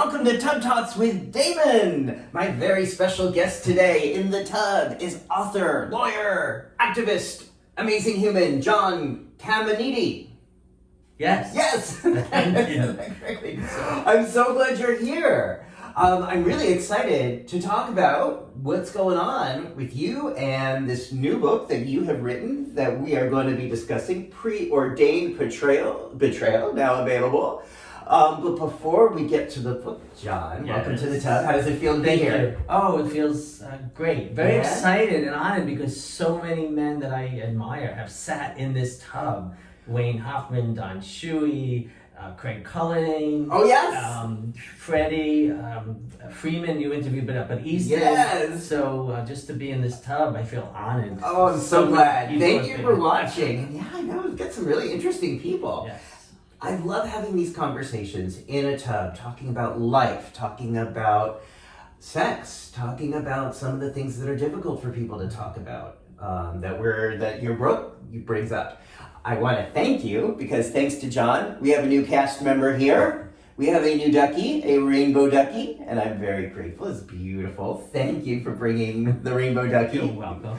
welcome to Tub Talks with Damon. My very special guest today in the tub is author, lawyer, activist, amazing human, John Caminiti. Yes. Yes. Thank you. I'm so glad you're here. I'm really excited to talk about what's going on with you and this new book that you have written that we are going to be discussing, Pre-Ordained Betrayal, now available. But before we get to the book, John, welcome to the tub. How does it feel to be here? Oh, it feels great. Very excited and honored because so many men that I admire have sat in this tub. Wayne Hoffman, Don Shuey, Craig Cullen. Oh, yes. Freddie, Freeman, you interviewed, but Easton. Yes. So just to be in this tub, I feel honored. Oh, I'm so glad. Thank you for watching. Yeah, I know. We've got some really interesting people. Yes. I love having these conversations in a tub, talking about life, talking about sex, talking about some of the things that are difficult for people to talk about, that your book brings up. I want to thank you because thanks to John, we have a new cast member here. We have a new ducky, a rainbow ducky, and I'm very grateful. It's beautiful. Thank you for bringing the rainbow ducky. You're welcome.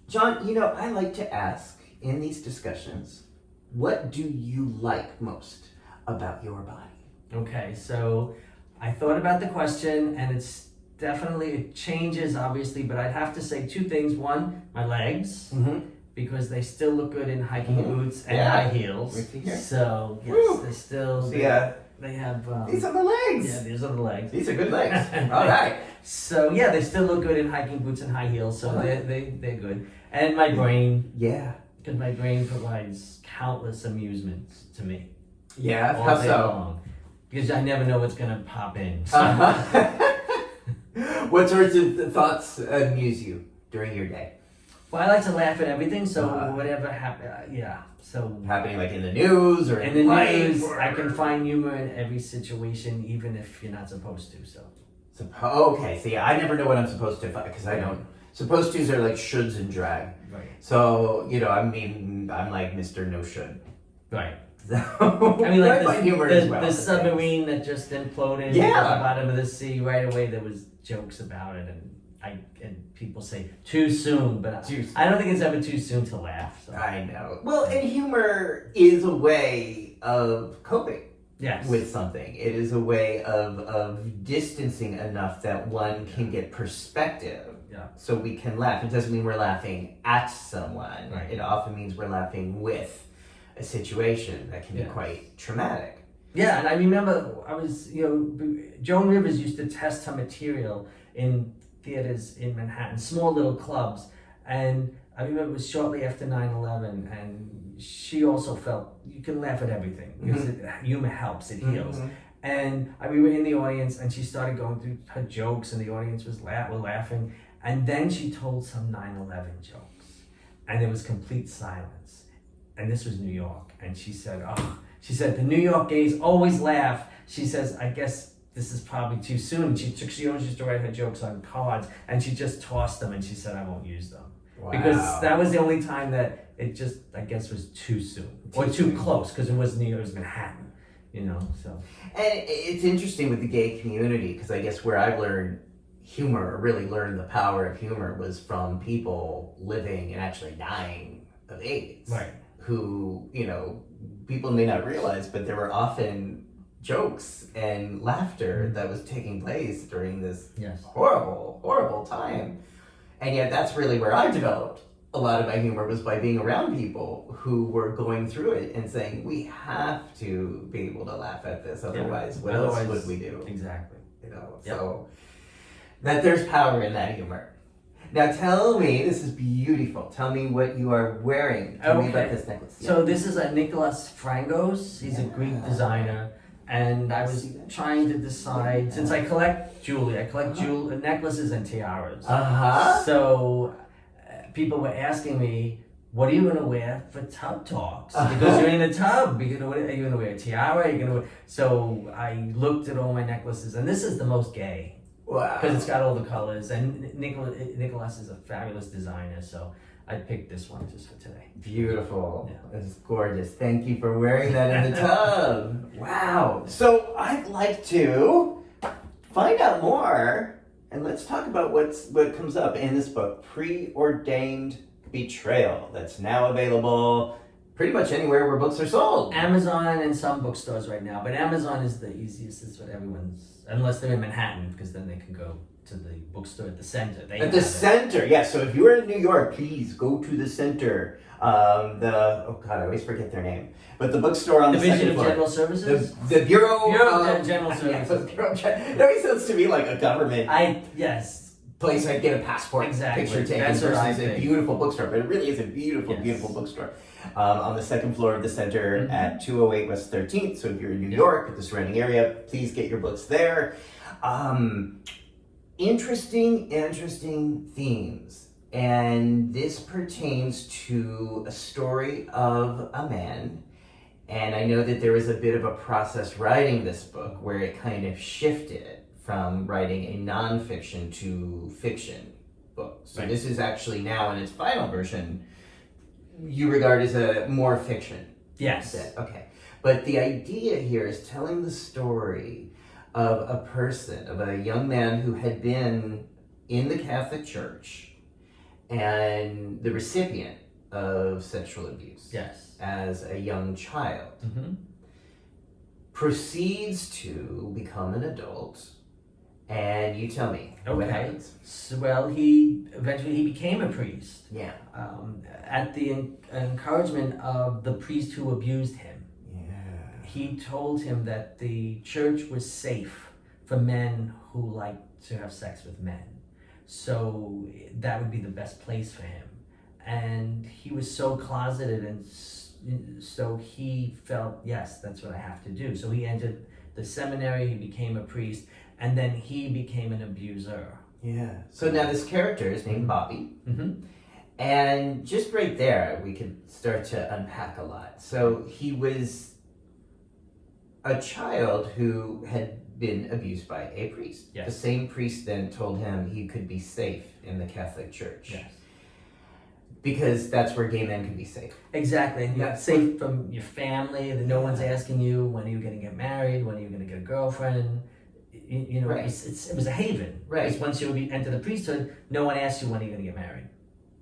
John, I like to ask in these discussions, what do you like most about your body? Okay, so I thought about the question, and it changes obviously, but I'd have to say two things. One, my legs. Mm-hmm. Because they still look good in hiking boots and high heels. So yes, Woo. they still They have. these are the legs. Yeah, these are the legs. These are good legs. All right. So yeah, they still look good in hiking boots and high heels. So they're good. And my brain. Yeah. Because my brain provides countless amusements to me. Yeah. All How day so? long. Because I never know what's gonna pop in. So. What sorts of thoughts amuse you during your day? Well, I like to laugh at everything, so whatever happens, So happening like in the news or in the news, I can find humor in every situation, even if you're not supposed to. So. Okay. See, I never know what I'm supposed to because I don't. Supposed to's are like shoulds and drag. Right. So I'm like Mr. No Should. Right. So I mean, like the submarine that just imploded at the bottom of the sea. Right away, there was jokes about it, and people say too soon, but I don't think it's ever too soon to laugh. So. I know. Well, and humor is a way of coping. Yes. With something. It is a way of distancing enough that one can get perspective. Yeah. So we can laugh. It doesn't mean we're laughing at someone. Right. It often means we're laughing with a situation that can be quite traumatic. Yeah, and I remember Joan Rivers used to test her material in theaters in Manhattan, small little clubs, and I remember it was shortly after 9/11, and she also felt you can laugh at everything because humor helps, it heals. Mm-hmm. And we were in the audience, and she started going through her jokes, and the audience were laughing, and then she told some 9/11 jokes, and there was complete silence, and this was New York, and she said, the New York gays always laugh. She says, I guess this is probably too soon. She always used to write her jokes on cards, and she just tossed them, and she said, I won't use them. Wow. Because that was the only time that it just, I guess, was too soon. Or too close, because it was New York, it was Manhattan, so. And it's interesting with the gay community, because I guess where I've learned humor, or really learned the power of humor, was from people living and actually dying of AIDS. Right. Who, people may not realize, but there were often jokes and laughter that was taking place during this horrible, horrible time. And yet that's really where I developed a lot of my humor, was by being around people who were going through it and saying, we have to be able to laugh at this, otherwise what else would we do? Exactly. So that there's power in that humor. Now tell me, this is beautiful. Tell me what you are wearing. Tell me about this necklace. So this is a Nicholas Frangos. He's a Greek designer. And I was trying to decide, since I collect jewelry, necklaces and tiaras. So people were asking me, what are you going to wear for Tub Talks? Because you're in a tub. Are you going to wear a tiara? So I looked at all my necklaces, and this is the most gay. Wow. Because it's got all the colors, and Nicholas is a fabulous designer, so I picked this one just for today. Beautiful. Yeah. It's gorgeous. Thank you for wearing that in the tub. Wow. So I'd like to find out more, and let's talk about what comes up in this book, Pre-Ordained Betrayal, that's now available pretty much anywhere where books are sold. Amazon and some bookstores right now, but Amazon is the easiest. It's what everyone's, unless they're in Manhattan, because then they can go to the bookstore at the center. At the center, yes. So if you are in New York, please go to the center. Oh God, I always forget their name. But the bookstore on the Division second of floor. General Services? The Bureau of General Services. Yeah, the Bureau of That always sounds to me like a government Yes. place I'd get a passport picture taken That's what I versus a think. beautiful bookstore. But it really is a beautiful, beautiful bookstore. On the second floor of the center at 208 West 13th. So if you're in New York, the surrounding area, please get your books there. Interesting themes. And this pertains to a story of a man. And I know that there was a bit of a process writing this book where it kind of shifted from writing a nonfiction to fiction book. So this is actually now in its final version, you regard as a more fiction. Yes. Okay. But the idea here is telling the story of a person, of a young man who had been in the Catholic Church and the recipient of sexual abuse. Yes. As a young child. Proceeds to become an adult. And you tell me, what happens? So, well, he eventually became a priest. Yeah. At the encouragement of the priest who abused him. He told him that the church was safe for men who liked to have sex with men. So that would be the best place for him. And he was so closeted, and so he felt, yes, that's what I have to do. So he entered the seminary, he became a priest, and then he became an abuser. Yeah. So now this character is named Bobby. And just right there, we could start to unpack a lot. So he was a child who had been abused by a priest. Yes. The same priest then told him he could be safe in the Catholic Church. Yes. Because that's where gay men can be safe. Exactly. And you're safe from your family. No one's asking you, when are you going to get married? When are you going to get a girlfriend? You know, it was a haven. Right. Because once you enter the priesthood, no one asks you when you're going to get married.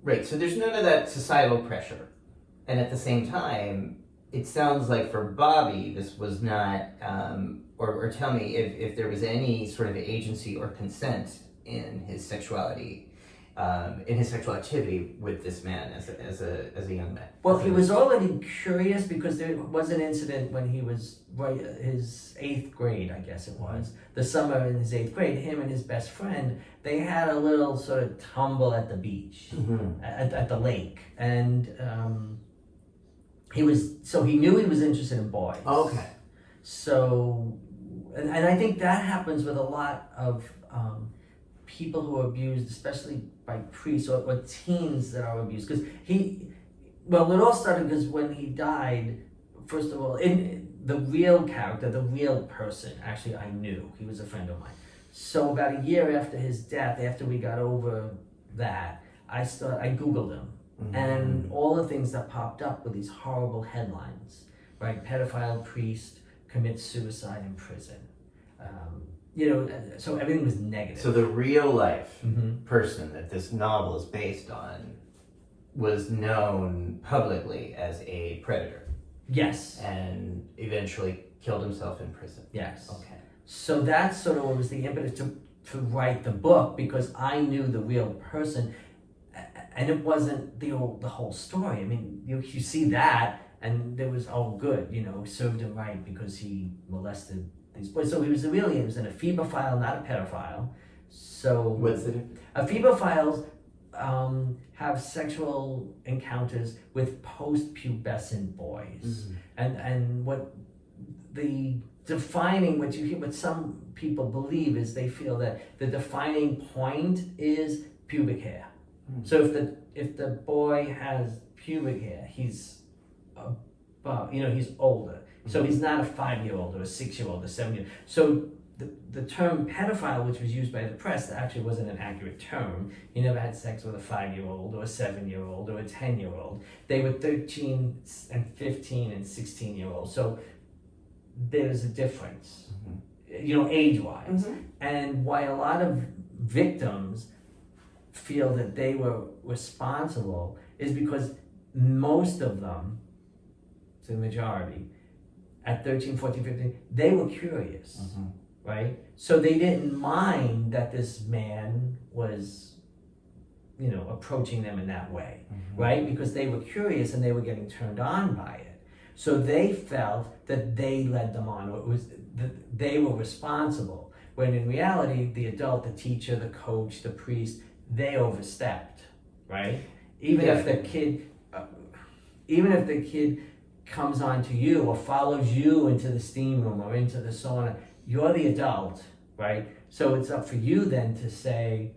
Right. So there's none of that societal pressure. And at the same time, it sounds like for Bobby, this was not, or tell me if there was any sort of agency or consent in his sexuality, in his sexual activity with this man as a young man. Well, he was already curious because there was an incident when he was his 8th grade, I guess it was. The summer in his 8th grade, him and his best friend, they had a little sort of tumble at the beach, at the lake. And he knew he was interested in boys. Okay. So, and I think that happens with a lot of people who are abused, especially by priests or teens that are abused. Because it all started because when he died, first of all, in the real character, the real person, actually I knew, he was a friend of mine. So about a year after his death, after we got over that, I Googled him. And all the things that popped up were these horrible headlines, right? Pedophile priest commits suicide in prison. So everything was negative. So the real life person that this novel is based on was known publicly as a predator. Yes. And eventually killed himself in prison. Yes. Okay. So that's sort of what was the impetus to write the book, because I knew the real person, and it wasn't the whole story. I mean, you see that, and there was, good, served him right because he molested these boys. So he was an ephebophile, not a pedophile. So What's the difference? Ephebophiles have sexual encounters with post-pubescent boys, and what some people believe is they feel that the defining point is pubic hair. So if the boy has pubic hair, he's he's older. So he's not a 5-year-old or a 6-year-old or 7-year-old. So the term pedophile, which was used by the press, actually wasn't an accurate term. He never had sex with a 5-year-old or a 7-year-old or a 10-year-old. They were 13 and 15 and 16-year-olds. So there's a difference, age-wise. And why a lot of victims feel that they were responsible is because most of them, it's the majority, at 13, 14, 15, they were curious, right? So they didn't mind that this man was, approaching them in that way, right? Because they were curious and they were getting turned on by it. So they felt that they led them on, or it was that they were responsible. When in reality, the adult, the teacher, the coach, the priest, they overstepped, right? Even if the kid comes on to you or follows you into the steam room or into the sauna, you're the adult, right? So it's up for you then to say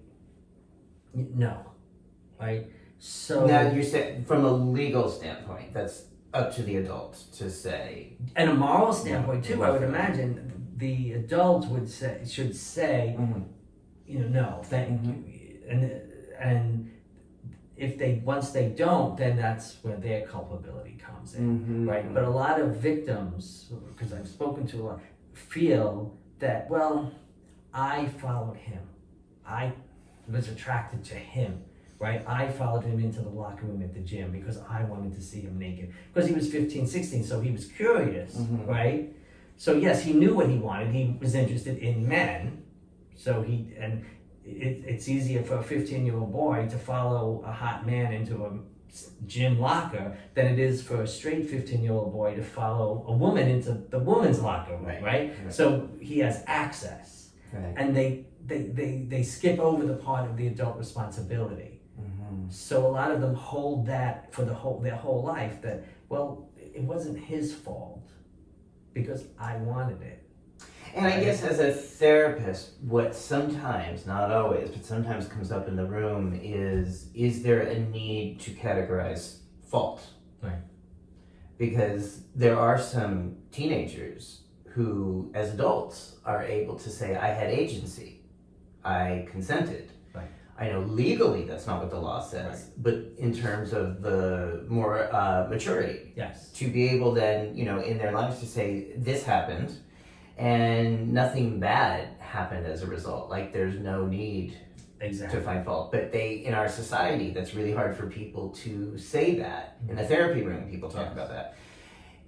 no, right? So now you're saying from a legal standpoint, that's up to the adult to say. And a moral standpoint too, I would imagine the adult should say, no, thank you, and if once they don't, then that's where their culpability comes in, right? But a lot of victims, because I've spoken to a lot, feel that, well, I followed him. I was attracted to him, right? I followed him into the locker room at the gym because I wanted to see him naked. Because he was 15, 16, so he was curious, right? So yes, he knew what he wanted. He was interested in men. So it's easier for a 15-year-old boy to follow a hot man into a gym locker than it is for a straight 15-year-old boy to follow a woman into the woman's locker room, right? So he has access, and they skip over the part of the adult responsibility. So a lot of them hold that for their whole life, that, well, it wasn't his fault because I wanted it. And I guess as a therapist, what sometimes, not always, but sometimes comes up in the room is there a need to categorize fault? Right. Because there are some teenagers who, as adults, are able to say, I had agency, I consented. Right. I know legally that's not what the law says, but in terms of the more maturity, yes, to be able then, in their lives to say, this happened, and nothing bad happened as a result. Like, there's no need to find fault. But in our society, that's really hard for people to say that. In the therapy room, people talk about that.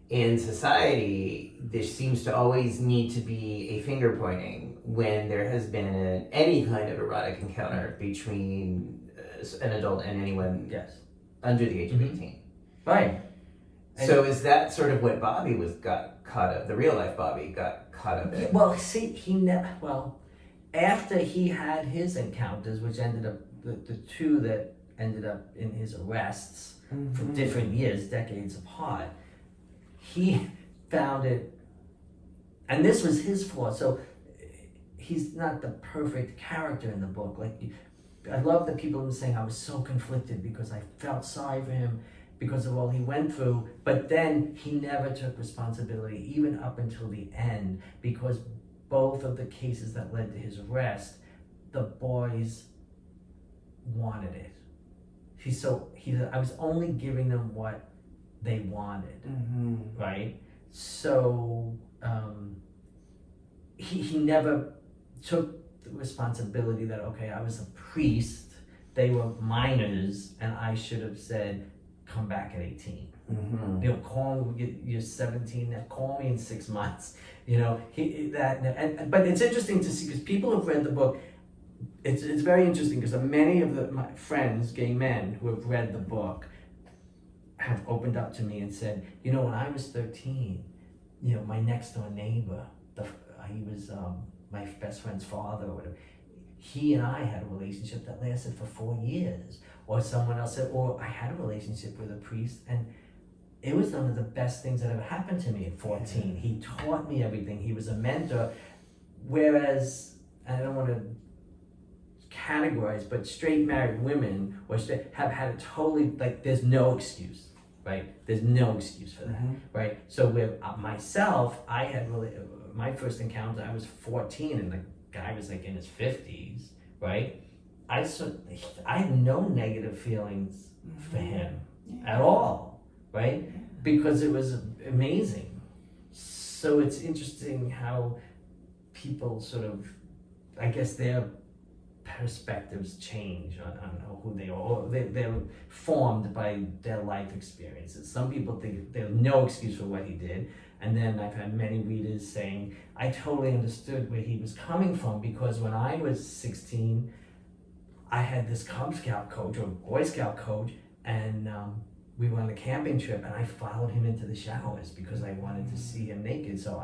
In society, there seems to always need to be a finger pointing when there has been any kind of erotic encounter between an adult and anyone under the age of 18. Right. So is that sort of what Bobby got caught up? The real life Bobby got caught up in? Well, see, after he had his encounters, which ended up, the two that ended up in his arrests for different years, decades apart, he found it, and this was his fault. So he's not the perfect character in the book. Like, I love that people were saying I was so conflicted because I felt sorry for him because of all he went through, but then he never took responsibility, even up until the end, because both of the cases that led to his arrest, the boys wanted it. I was only giving them what they wanted, right? So he never took the responsibility that, okay, I was a priest, they were minors, and I should have said, come back at 18. Call me, you're 17, call me in 6 months. But it's interesting to see, because people have read the book. It's very interesting because many of my friends, gay men, who have read the book have opened up to me and said, when I was 13, my next door neighbor, he was my best friend's father or whatever, he and I had a relationship that lasted for 4 years. Or someone else said, I had a relationship with a priest, and it was one of the best things that ever happened to me at 14. He taught me everything. He was a mentor. Whereas, I don't want to categorize, but straight married women have had a totally, there's no excuse, right? There's no excuse for that, right? So with myself, I had my first encounter, I was 14 and the guy was like in his 50s, right? I had no negative feelings for him at all, right? Because it was amazing. So it's interesting how people sort of, I guess their perspectives change on who they are. Or they're formed by their life experiences. Some people think there's no excuse for what he did. And then I've had many readers saying, I totally understood where he was coming from, because when I was 16, I had this Cub Scout coach or Boy Scout coach, and we went on a camping trip, and I followed him into the showers because I wanted to see him naked. So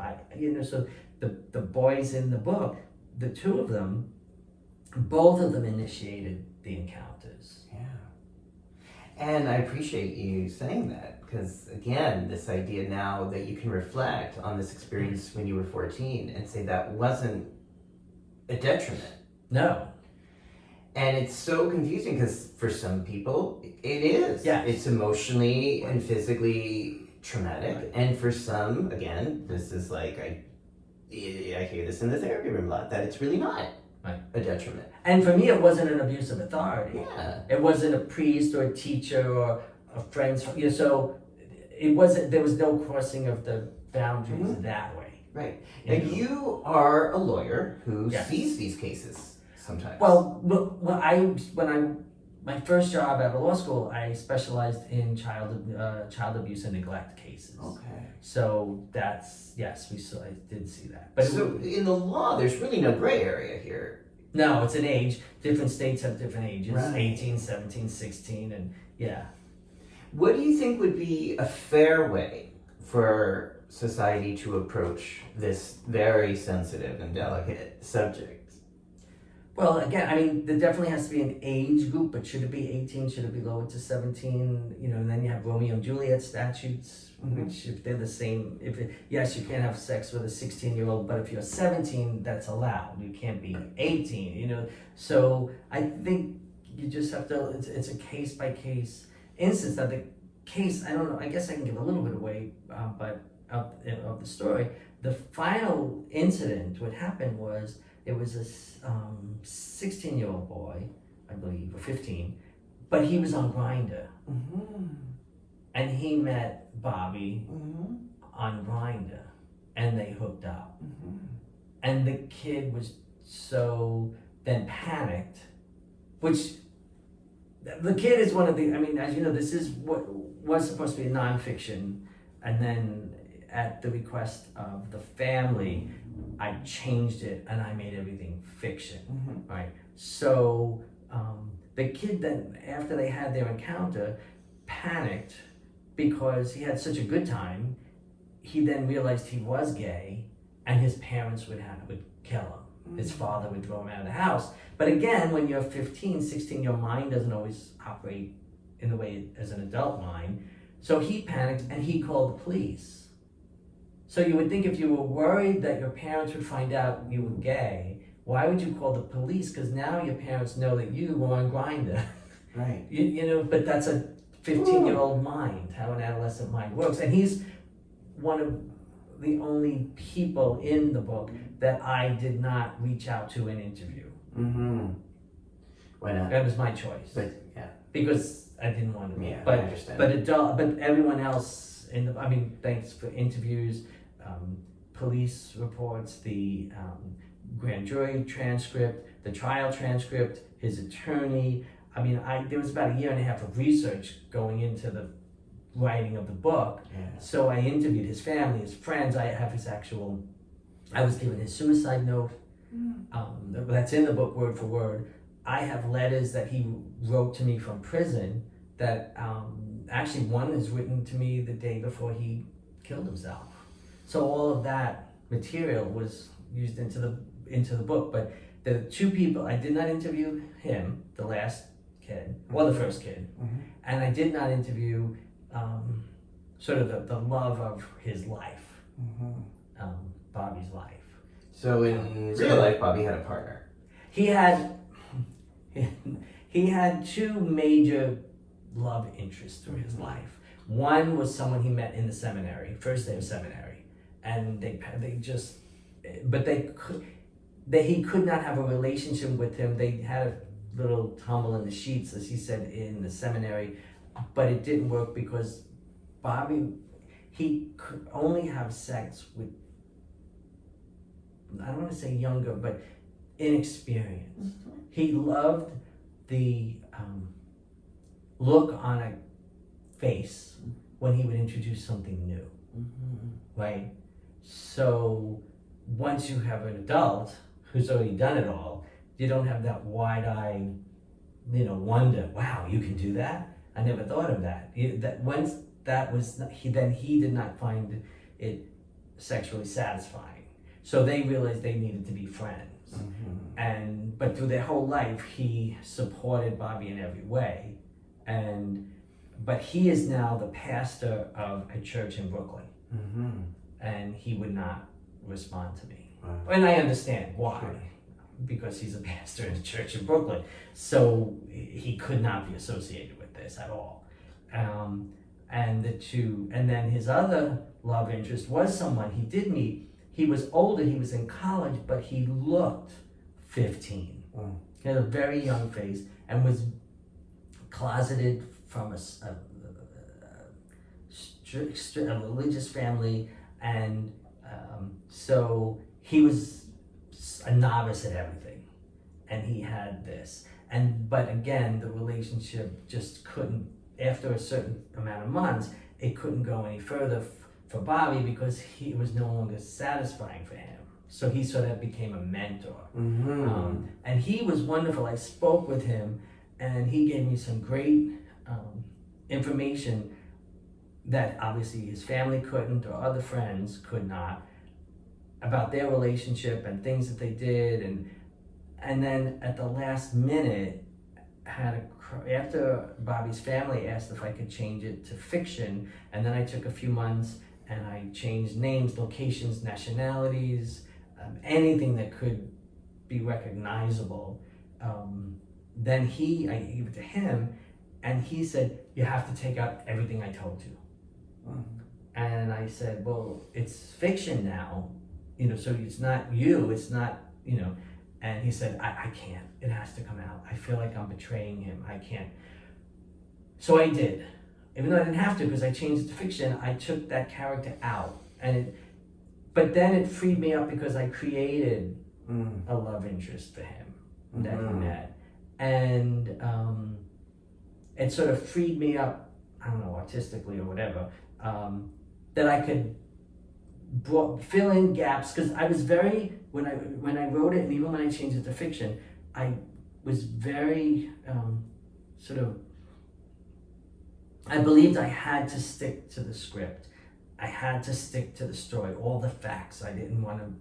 so the boys in the book, the two of them, both of them initiated the encounters. Yeah. And I appreciate you saying that, because again, this idea now that you can reflect on this experience when you were 14 and say that wasn't a detriment. No. And it's so confusing because for some people it is. Yeah. It's emotionally and physically traumatic. Right. And for some, again, this is like, I hear this in the therapy room a lot, that it's really not a detriment. And for me, it wasn't an abuse of authority. Yeah. It wasn't a priest or a teacher or a friend. So it wasn't, there was no crossing of the boundaries that way. Right. And you are a lawyer who Yes. sees these cases sometimes. Well, my first job out of law school, I specialized in child abuse and neglect cases. Okay. So that's, yes, I did see that. But so in the law, there's really no gray area here. No, it's an age. Different states have different ages. Right. 18, 17, 16, and yeah. What do you think would be a fair way for society to approach this very sensitive and delicate subject? Well, again, I mean, there definitely has to be an age group, but should it be 18? Should it be lowered to 17? And then you have Romeo and Juliet statutes, which if they're the same, yes, you can't have sex with a 16-year-old, but if you're 17, that's allowed. You can't be 18, So I think you just have to, it's a case-by-case instance. Now the case, I don't know, I guess I can give a little bit away, but of the story. The final incident, what happened was, it was a 16-year-old boy, I believe, or 15, but he was on Grindr. And he met Bobby on Grindr, and they hooked up. And the kid was so then panicked, which the kid is one of the, as you know, this is what was supposed to be a nonfiction, and then at the request of the family, I changed it and I made everything fiction, right? So the kid then, after they had their encounter, panicked because he had such a good time. He then realized he was gay, and his parents would kill him. His father would throw him out of the house. But again, when you're 15, 16, your mind doesn't always operate in the way as an adult mind. So he panicked and he called the police. So you would think if you were worried that your parents would find out you were gay, why would you call the police? Because now your parents know that you were on Grindr. Right. But that's a 15-year-old mind, how an adolescent mind works. And he's one of the only people in the book that I did not reach out to and interview. Why not? That was my choice. But yeah. Because I didn't want to. Yeah, but, I understand. But everyone else thanks for interviews, police reports, the grand jury transcript, the trial transcript, his attorney. There was about a year and a half of research going into the writing of the book. Yeah. So I interviewed his family, his friends. I was given his suicide note. That's in the book word for word. I have letters that he wrote to me from prison that actually one is written to me the day before he killed himself. So all of that material was used into the book. But the two people, I did not interview him, the last kid, or the first kid, and I did not interview sort of the love of his life, Bobby's life. So in real life, Bobby had a partner. He had two major love interests through his life. One was someone he met in the seminary, first day of seminary, and they just but he could not have a relationship with him. They had a little tumble in the sheets, as he said, in the seminary, but it didn't work because Bobby, he could only have sex with, I don't want to say younger, but inexperienced. Mm-hmm. He loved the look on a face when he would introduce something new, right? So once you have an adult who's already done it all, you don't have that wide-eyed, wonder. Wow, you can do that? I never thought of that. That once that was he did not find it sexually satisfying. So they realized they needed to be friends. But through their whole life, he supported Bobby in every way, but he is now the pastor of a church in Brooklyn, and he would not respond to me. Wow. And I understand why. Sure. Because he's a pastor in a church in Brooklyn, so he could not be associated with this at all. And then his other love interest was someone he did meet. He was older, he was in college, but he looked 15. He had a very young face and was closeted from a religious family, and so he was a novice at everything, and he had this, but again, the relationship just couldn't, after a certain amount of months, it couldn't go any further for Bobby because he was no longer satisfying for him. So he sort of became a mentor. And he was wonderful. I spoke with him, and he gave me some great information that obviously his family couldn't, or other friends could not, about their relationship and things that they did. And then at the last minute, after Bobby's family asked if I could change it to fiction, and then I took a few months and I changed names, locations, nationalities, anything that could be recognizable. Then I gave it to him, and he said, "You have to take out everything I told you." And I said, "Well, it's fiction now, so it's not you, it's not, And he said, I can't. It has to come out. I feel like I'm betraying him. I can't." So I did. Even though I didn't have to, because I changed it to fiction, I took that character out. But then it freed me up because I created a love interest for him that he met. And it sort of freed me up, I don't know, artistically or whatever, that I could fill in gaps, because I was when I wrote it, and even when I changed it to fiction, I was very I believed I had to stick to the script. I had to stick to the story, all the facts. I didn't want to,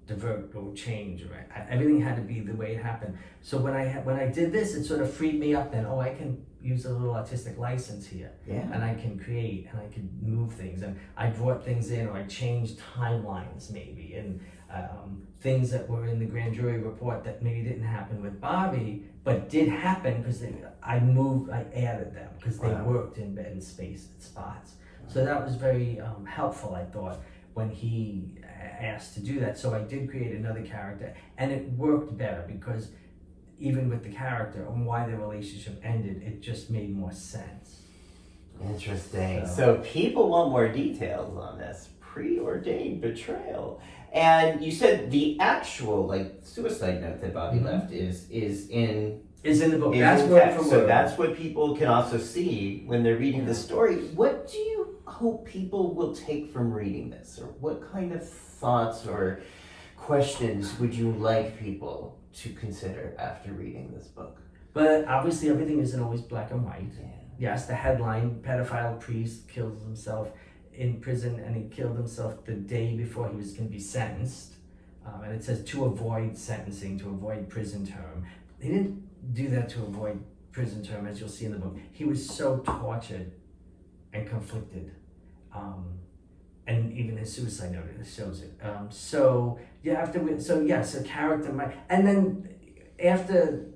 divert or change. Right? Everything had to be the way it happened. So when I did this, it sort of freed me up. Then, I can use a little artistic license here, and I can create, and I can move things, and I brought things in, or I changed timelines maybe, and things that were in the grand jury report that maybe didn't happen with Bobby, but did happen because I added them because they worked in space and spots. So that was very helpful, I thought, when he asked to do that. So I did create another character, and it worked better because even with the character and why the relationship ended, it just made more sense. Interesting. So people want more details on this. Pre-Ordained Betrayal. And you said the actual suicide note that Bobby left is in the book. That's word for word. So that's what people can also see when they're reading the story. What do you hope people will take from reading this, or what kind of thoughts or questions would you like people to consider after reading this book? But obviously everything isn't always black and white. Yes, the headline, pedophile priest kills himself in prison, and he killed himself the day before he was going to be sentenced. And it says to avoid sentencing, to avoid prison term. He didn't do that to avoid prison term, as you'll see in the book. He was so tortured and conflicted. And even his suicide note shows it. So a character might, and then after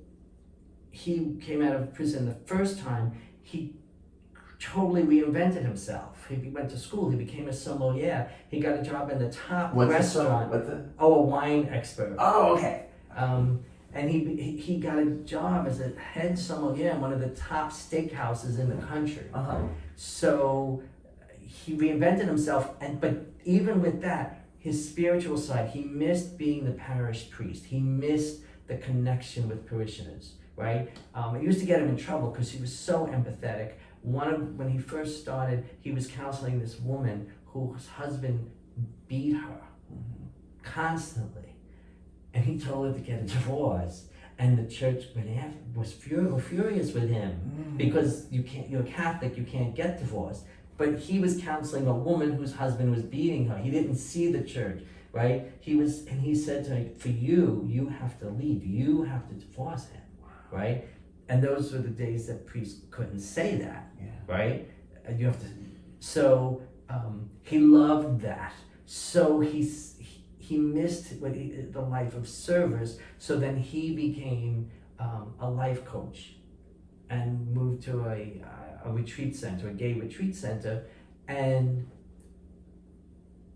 he came out of prison the first time, he totally reinvented himself. He went to school. He became a sommelier. He got a job in the top What's restaurant. A wine expert. Oh, okay. And he got a job as a head sommelier in one of the top steakhouses in the country. So he reinvented himself, but even with that, his spiritual side, he missed being the parish priest. He missed the connection with parishioners, right? It used to get him in trouble because he was so empathetic. When he first started, he was counseling this woman whose husband beat her constantly. And he told her to get a divorce, and the church was furious with him because you're Catholic, you can't get divorced. But he was counseling a woman whose husband was beating her. He didn't see the church, right? And he said to her, for you have to leave. You have to divorce him, right? And those were the days that priests couldn't say that, right? And you have to. So he loved that. So he missed the life of service. So then he became a life coach and moved to a retreat center, a gay retreat center, and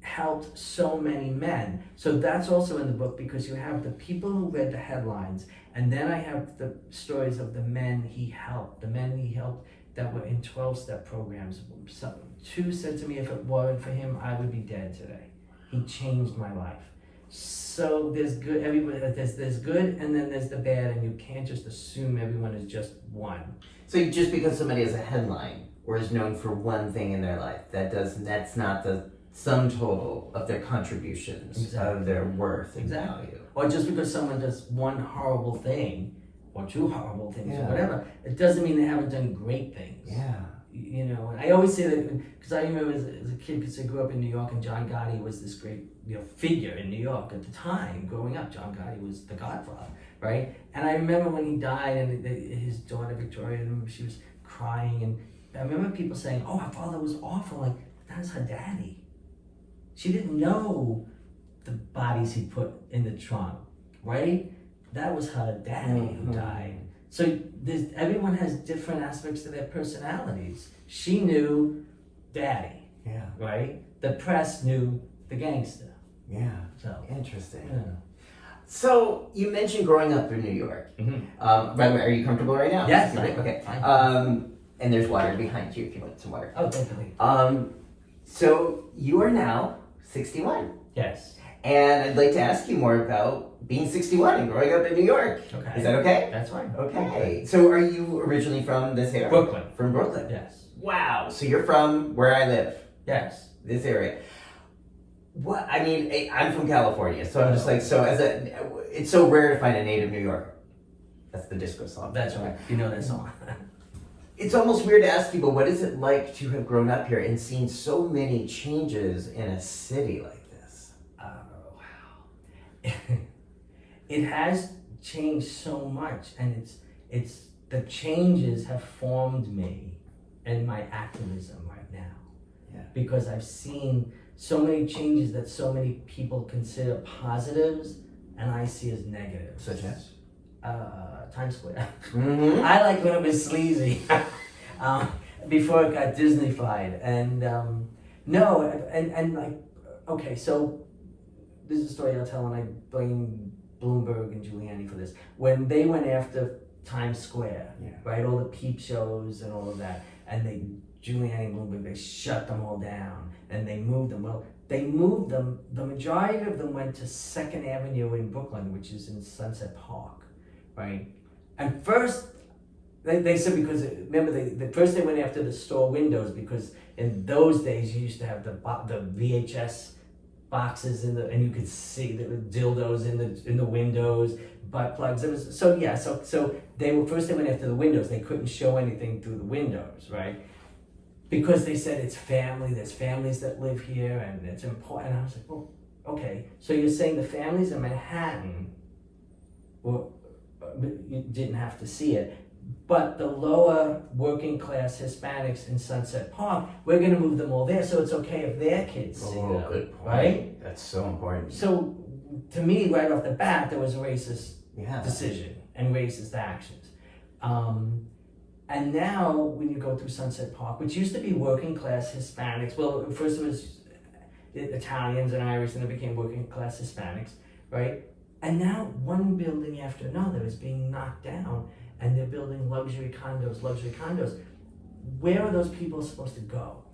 helped so many men. So that's also in the book, because you have the people who read the headlines, and then I have the stories of the men he helped that were in 12-step programs. Two said to me, if it weren't for him, I would be dead today. He changed my life. So there's good, there's good, and then there's the bad, and you can't just assume everyone is just one. So just because somebody has a headline or is known for one thing in their life, that's not the sum total of their contributions, of their worth and value. Or just because someone does one horrible thing, or two horrible things, or whatever, it doesn't mean they haven't done great things. You know, and I always say that because I remember as a kid, because I grew up in New York, and John Gotti was this great figure in New York at the time. Growing up, John Gotti was the godfather, right? And I remember when he died, and his daughter Victoria, she was crying, and I remember people saying, "Oh, her father was awful." Like, that's her daddy. She didn't know the bodies he put in the trunk, right? That was her daddy who died. So everyone has different aspects to their personalities. She knew daddy, right? The press knew the gangster. So Interesting. Yeah. So you mentioned growing up in New York. By the way, are you comfortable right now? Yes. Okay. And there's water behind you if you want some water. Oh, definitely. So you are now 61. Yes. And I'd like to ask you more about being 61 and growing up in New York. Okay. Is that okay? That's fine. Okay. So are you originally from this area? Brooklyn. From Brooklyn? Yes. Wow. So you're from where I live? Yes. This area. What? I mean, I'm from California, so I'm just like, it's so rare to find a native New Yorker. That's the disco song. That's right. You know that song. It's almost weird to ask people, what is it like to have grown up here and seen so many changes in a city like this? Wow. It has changed so much, and it's the changes have formed me and my activism right now. Because I've seen so many changes that so many people consider positives, and I see as negatives. Such as? Times Square. I like when it was sleazy, before it got Disney-fied. And like, okay, so this is a story I'll tell, and I blame Bloomberg and Giuliani for this. When they went after Times Square, right, all the peep shows and all of that, and Giuliani and Bloomberg, they shut them all down, and they moved them. Well, they moved them, the majority of them went to 2nd Avenue in Brooklyn, which is in Sunset Park, right? And first, they said, because, remember, first they went after the store windows, because in those days you used to have the VHS boxes and you could see the dildos in the windows, butt plugs. It was so they went after the windows. They couldn't show anything through the windows, right? Because they said it's family. There's families that live here, and it's important. And I was like, well, okay. So you're saying the families in Manhattan, you didn't have to see it, but the lower working class Hispanics in Sunset Park, we're going to move them all there, so it's okay if their kids see them. Oh, good point. Right? That's so important. So, to me, right off the bat, there was a racist decision and racist actions. And now when you go through Sunset Park, which used to be working class Hispanics, well, first it was Italians and Irish, and it became working class Hispanics, right? And now one building after another is being knocked down, and they're building luxury condos. Where are those people supposed to go?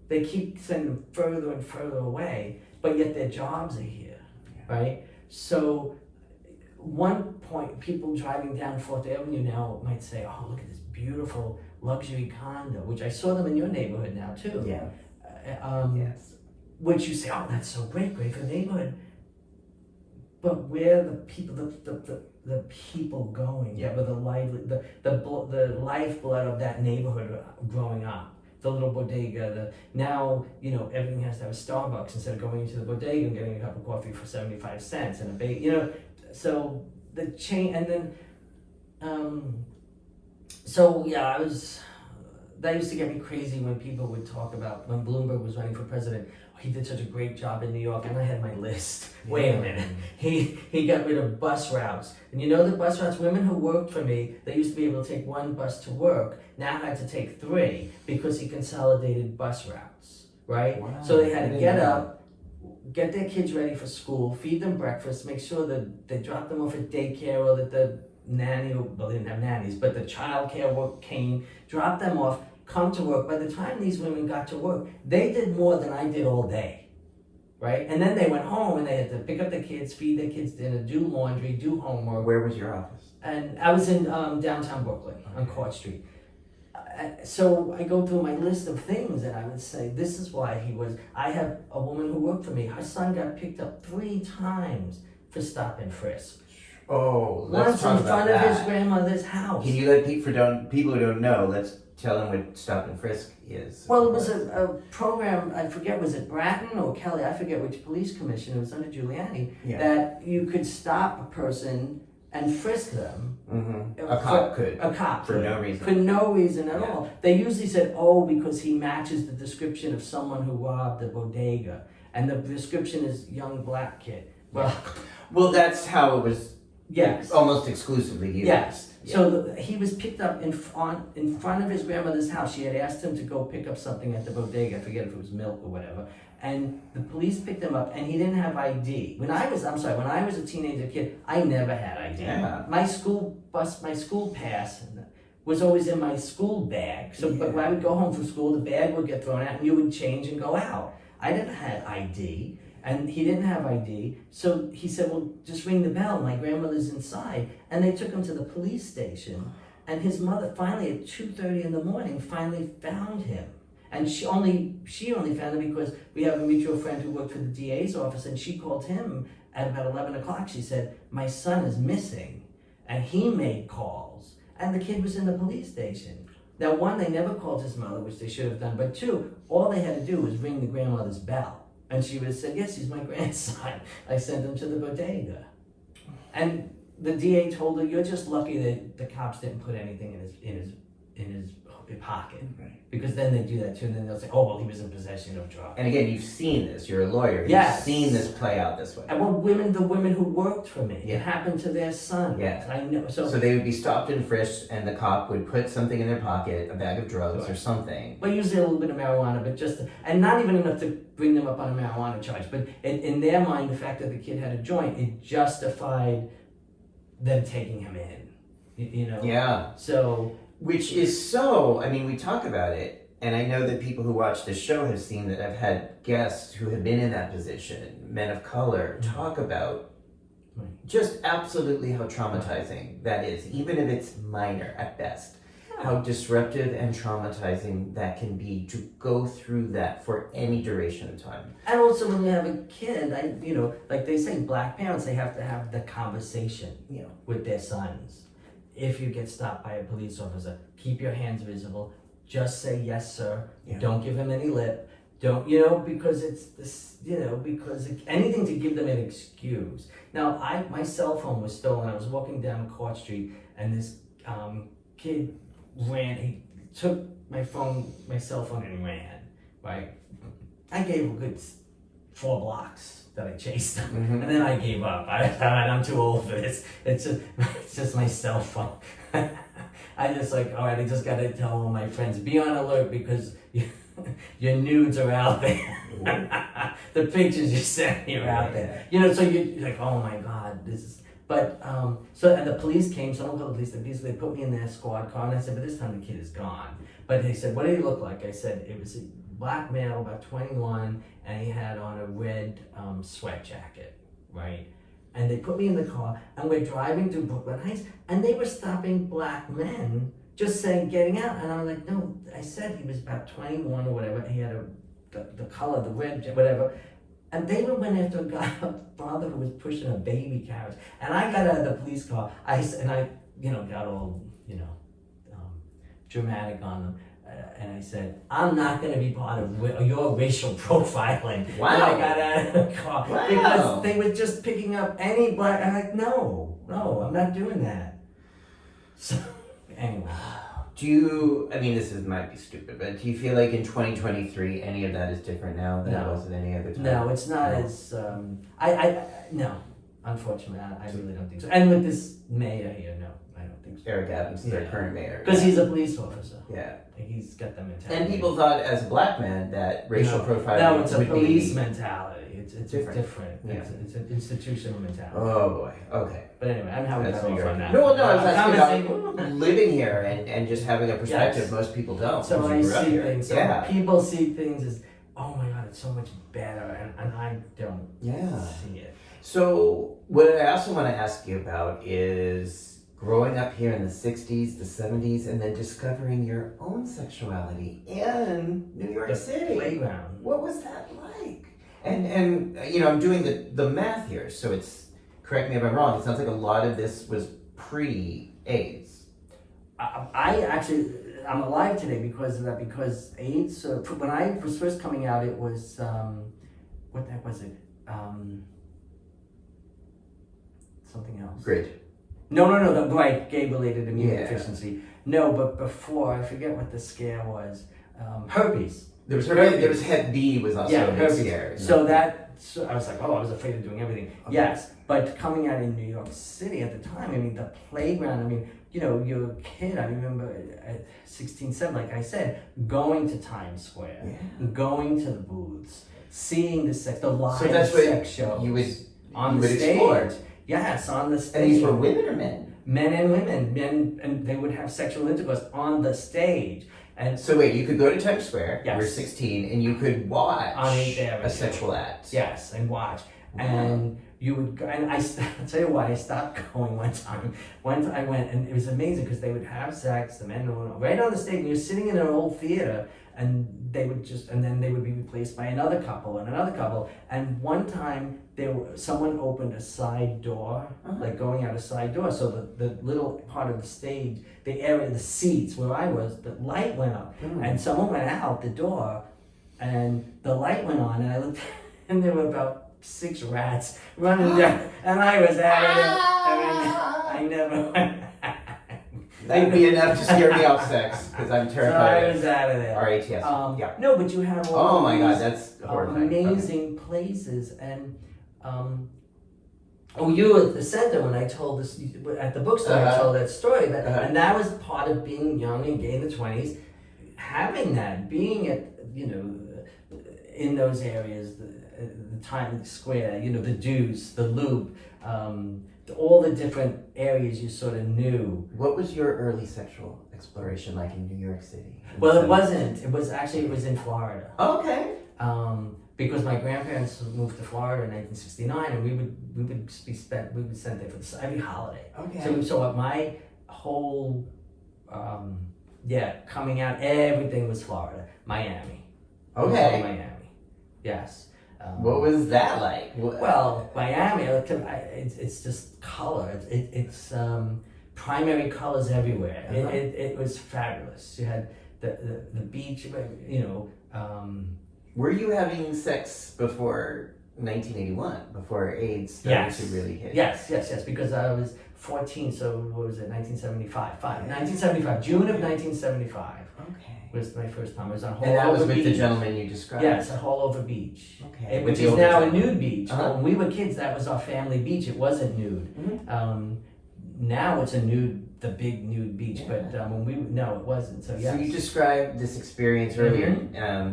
They keep sending them further and further away, but yet their jobs are here, right? So one point, people driving down Fourth Avenue now might say, oh, look at this beautiful luxury condo, which I saw them in your neighborhood now too. Yeah. Yes. Which you say, oh, that's so great for the neighborhood. But where the people, the people going, Yeah. where the lifeblood of that neighborhood growing up, the little bodega, now, everything has to have a Starbucks instead of going into the bodega and getting a cup of coffee for 75 cents and a so the chain, and then, that used to get me crazy when people would talk about when Bloomberg was running for president. Oh, he did such a great job in New York, and I had my list. Wait a minute, he got rid of bus routes, and the bus routes. Women who worked for me, they used to be able to take one bus to work. Now had to take 3 because he consolidated bus routes. Right, Wow. so they had to get up, get their kids ready for school, feed them breakfast, make sure that they drop them off at daycare, or that the nanny, well, they didn't have nannies, but the child care work came, drop them off, come to work. By the time these women got to work, they did more than I did all day, right? And then they went home and they had to pick up the kids, feed their kids dinner, do laundry, do homework. Where was your office? And I was in downtown Brooklyn on Court Street. So I go through my list of things, and I would say, this is why I have a woman who worked for me. Her son got picked up 3 times for stop and frisk. Oh, let's Once talk in front about of his that. grandmother's house. Can you let people who don't know, let's tell them what stop and frisk is? Well, it was a program, I forget, was it Bratton or Kelly? I forget which police commissioner, it was under Giuliani, that you could stop a person and frisk them. Mm-hmm. A cop could. A cop For no reason. For no reason at all. They usually said, because he matches the description of someone who robbed a bodega. And the description is young black kid. Well, that's how it was. Yes. Almost exclusively used. Yes. Yeah. So he was picked up in front of his grandmother's house. She had asked him to go pick up something at the bodega. I forget if it was milk or whatever. And the police picked him up, and he didn't have ID. When I was a teenager kid, I never had ID. Yeah. My school pass was always in my school bag. So, but when I would go home from school, the bag would get thrown out, and you would change and go out. I never had ID. And he didn't have ID, so he said, well, just ring the bell, my grandmother's inside. And they took him to the police station, and his mother finally, at 2:30 in the morning, finally found him. And she only found him because we have a mutual friend who worked for the DA's office, and she called him at about 11 o'clock. She said, my son is missing, and he made calls, and the kid was in the police station. Now, 1, they never called his mother, which they should have done, but 2, all they had to do was ring the grandmother's bell. And she would have said, yes, he's my grandson. I sent him to the bodega. And the DA told her, you're just lucky that the cops didn't put anything in his pocket. Right. Because then they do that too, and then they'll say, oh, well, he was in possession of drugs. And again, you've seen this. You're a lawyer. Yes. You've seen this play out this way. And the women who worked for me, it happened to their son. Yeah. I know. So they would be stopped and frisked, and the cop would put something in their pocket, a bag of drugs or something. But usually a little bit of marijuana, and not even enough to bring them up on a marijuana charge. But in their mind, the fact that the kid had a joint, it justified them taking him in. Yeah. So. Which is we talk about it, and I know that people who watch this show have seen that I've had guests who have been in that position, men of color, talk about just absolutely how traumatizing that is, even if it's minor at best. How disruptive and traumatizing that can be to go through that for any duration of time. And also when you have a kid, like they say, black parents, they have to have the conversation, with their sons. If you get stopped by a police officer, keep your hands visible. Just say, yes, sir. Yeah. Don't give him any lip. Don't, because it's this, because anything to give them an excuse. Now, my cell phone was stolen. I was walking down Court Street, and this kid ran. He took my cell phone, and ran. Right? I gave a good 4 blocks that I chased him, and then I gave up. I'm too old for this. It's just my cell phone. I just like, all right, I just got to tell all my friends, be on alert because your nudes are out there. The pictures you sent me are out there. You know, so you're like, oh my God, this is. But and the police came. Someone called the police. They put me in their squad car, and I said, but this time the kid is gone. But they said, what did he look like? I said it was a black male, about 21, and he had on a red sweat jacket, right? And they put me in the car, and we're driving through Brooklyn Heights, and they were stopping black men, just saying, getting out. And I'm like, no, I said he was about 21 or whatever. He had the color, the red, whatever. And they went after a father who was pushing a baby carriage. And I got out of the police car, I got all, dramatic on them. And I said, I'm not going to be part of your racial profiling. Wow. And I got out of the car. Wow. Because they were just picking up any black. I'm like, no, I'm not doing that. So, anyway. This might be stupid, but do you feel like in 2023 any of that is different now than it was at any other time? No, it's not as, no. Unfortunately, I really don't think so. And with this mayor here, no, I don't think so. Eric Adams, their current mayor. Because he's a police officer. Yeah. He's got the mentality. And people thought, as a black man, that racial profiling No, it's a would police be mentality. It's different. Yeah. It's an institutional mentality. Oh boy. Okay. But anyway, I'm having That's that New off York. on that. No, I was asking about living here and just having a perspective Yes. most people don't. So I because you grew up see here. things. So Yeah. people see things as, oh my God, it's so much better, and I don't see it. So what I also want to ask you about is growing up here in the 60s, the 70s, and then discovering your own sexuality in New York City. Playground. What was that like? And I'm doing the math here, so it's, correct me if I'm wrong, it sounds like a lot of this was pre-AIDS. I'm alive today because of that, because AIDS, when I was first coming out, it was, what the heck was it? Something else. Great. No, right, gay-related immune deficiency. No, but before, I forget what the scare was. Herpes. There was herpes. There was Hep B was also a big herpes. scare. So I was like, I was afraid of doing everything. Okay. Yes, but coming out in New York City at the time, the playground, you're a kid. I remember at 16, 17, like I said, going to Times Square, going to the booths, seeing the live sex shows. You would on the stage. Explore. Yes, on the stage. And these were women or men? Men and women. And they would have sexual intercourse on the stage. And so wait, you could go to Times Square, yes. You were 16, and you could watch a sexual act. Yes, and watch. Wow. And you would go, and I'll tell you why I stopped going one time. Once I went, and it was amazing because they would have sex, the men and women, right on the stage, and you're sitting in an old theater, and then they would be replaced by another couple and another couple. And one time, someone opened a side door, like going out a side door. So the little part of the stage, the area, the seats where I was, the light went up. And someone went out the door, and the light went on, and I looked, and there were about 6 rats running down, and I was out of there. I never went. That'd be enough to scare me off sex, because I'm terrified. So I was out of there. RATS. No, but you have all my God, that's horrifying. amazing places, and you were at the center when I told this at the bookstore. I told that story, and that was part of being young and gay in the 20s, having that, being at in those areas, the Times Square, the Deuce, the Loop. All the different areas you sort of knew. What was your early sexual exploration like in New York City? Well, it wasn't. It was in Florida. Okay. Because my grandparents moved to Florida in 1969, and we would be sent there for every holiday. Okay. So my whole coming out, everything was Florida, Miami. Okay. Miami. Yes. What was that like? Well, Miami, it's just color. It's primary colors everywhere. It was fabulous. You had the beach, Were you having sex before 1981, before AIDS started to really hit? Yes, because I was 14, so what was it, 1975? 1975, June of 1975. Okay. Was my first time. I was on Hollover Beach. And that was with the gentleman you described? Yes, at Hollover Beach. Okay. Which is now a nude beach. When we were kids, that was our family beach. It wasn't nude. now it's the big nude beach, but no, it wasn't. So yeah. So you described this experience earlier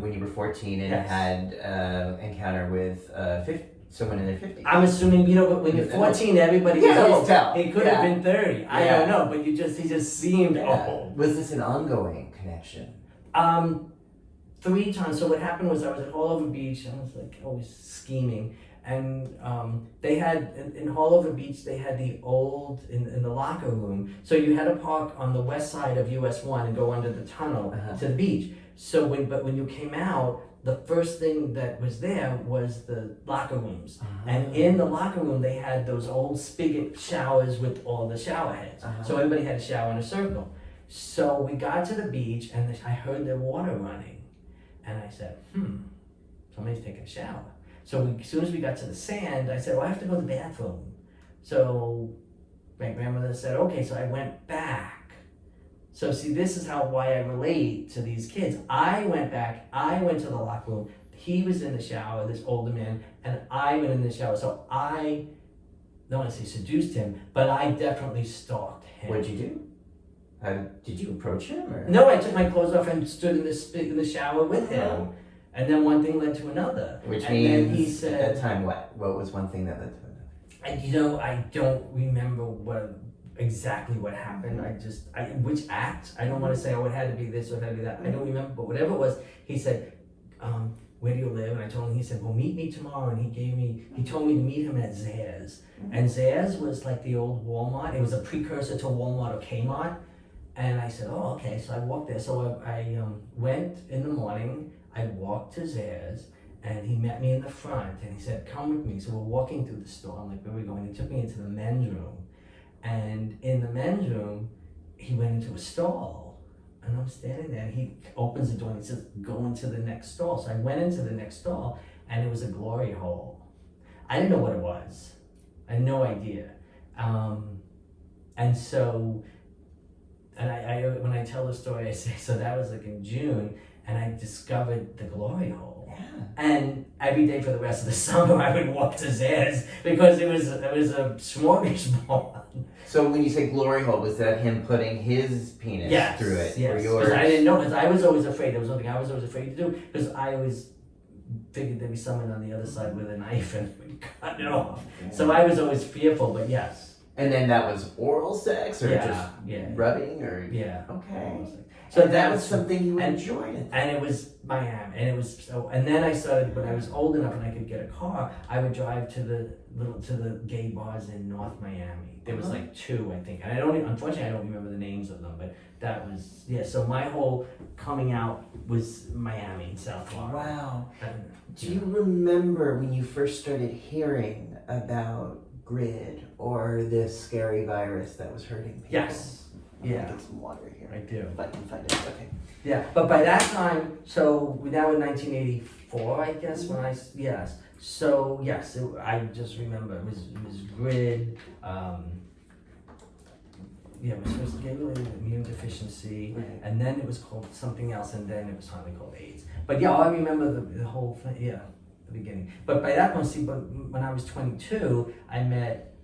when you were 14 and Yes. had encounter with someone in their 50s. I'm assuming, but when you're 14, everybody we'll tell. He could have been 30. I don't know, but he just seemed old. Was this an ongoing connection? 3 times. So what happened was I was at Hallover Beach. I was like always scheming, and they had in Hallover Beach they had the old in the locker room. So you had to park on the west side of US 1 and go under the tunnel to the beach. So when you came out, the first thing that was there was the locker rooms. And in the locker room, they had those old spigot showers with all the shower heads. So everybody had a shower in a circle. So we got to the beach, and I heard the water running. And I said, somebody's taking a shower. So as soon as we got to the sand, I said, well, I have to go to the bathroom. So my grandmother said, okay, so I went back. So see, this is why I relate to these kids. I went back, I went to the locker room, he was in the shower, this older man, and I went in the shower. So I don't want to say seduced him, but I definitely stalked him. What'd you do? Did you approach him? Or? No, I took my clothes off and stood in the shower with him. And then one thing led to another. Which and means, then he said, at that time, what? What was one thing that led to another? I don't remember exactly what happened. Which act? I don't want to say, it had to be this or it had to be that. I don't remember, but whatever it was, he said, where do you live? And I told him, he said, well, meet me tomorrow. And he told me to meet him at Zayre's. And Zayre's was like the old Walmart. It was a precursor to Walmart or Kmart. And I said, oh, okay. So I walked there. So I went in the morning, I walked to Zayre's, and he met me in the front, and he said, come with me. So we're walking through the store. I'm like, where are we going? He took me into the men's room. And in the men's room, he went into a stall. And I'm standing there, and he opens the door, and he says, go into the next stall. So I went into the next stall, and it was a glory hole. I didn't know what it was. I had no idea. And so, I when I tell the story, I say, so that was like in June, and I discovered the glory hole. Yeah. And every day for the rest of the summer, I would walk to Zayre's because it was a smorgasbord. So when you say glory hole, was that him putting his penis through it? Yes, or yours? because I didn't know, because I was always afraid. There was something I was always afraid to do, because I always figured there'd be someone on the other side with a knife and we'd cut it off. Yeah. So I was always fearful, but yes. And then that was oral sex, or just rubbing, or okay. So that was something you enjoyed. And it was Miami, and it was so. And then I started, when I was old enough and I could get a car, I would drive to the gay bars in North Miami. There was like 2, I think, and unfortunately I don't remember the names of them, but that was So my whole coming out was Miami, South Florida. Wow. And, Do you remember when you first started hearing about GRID or this scary virus that was hurting people? Yes. I'm gonna get some water here. I do. If I can find it. Okay. Yeah, but by that time, so we're now in 1984, I guess, So yes, I just remember it was GRID. It was first gay-related immune deficiency, and then it was called something else, and then it was finally called AIDS. But I remember the whole thing. The beginning. But by that point, when I was 22, I met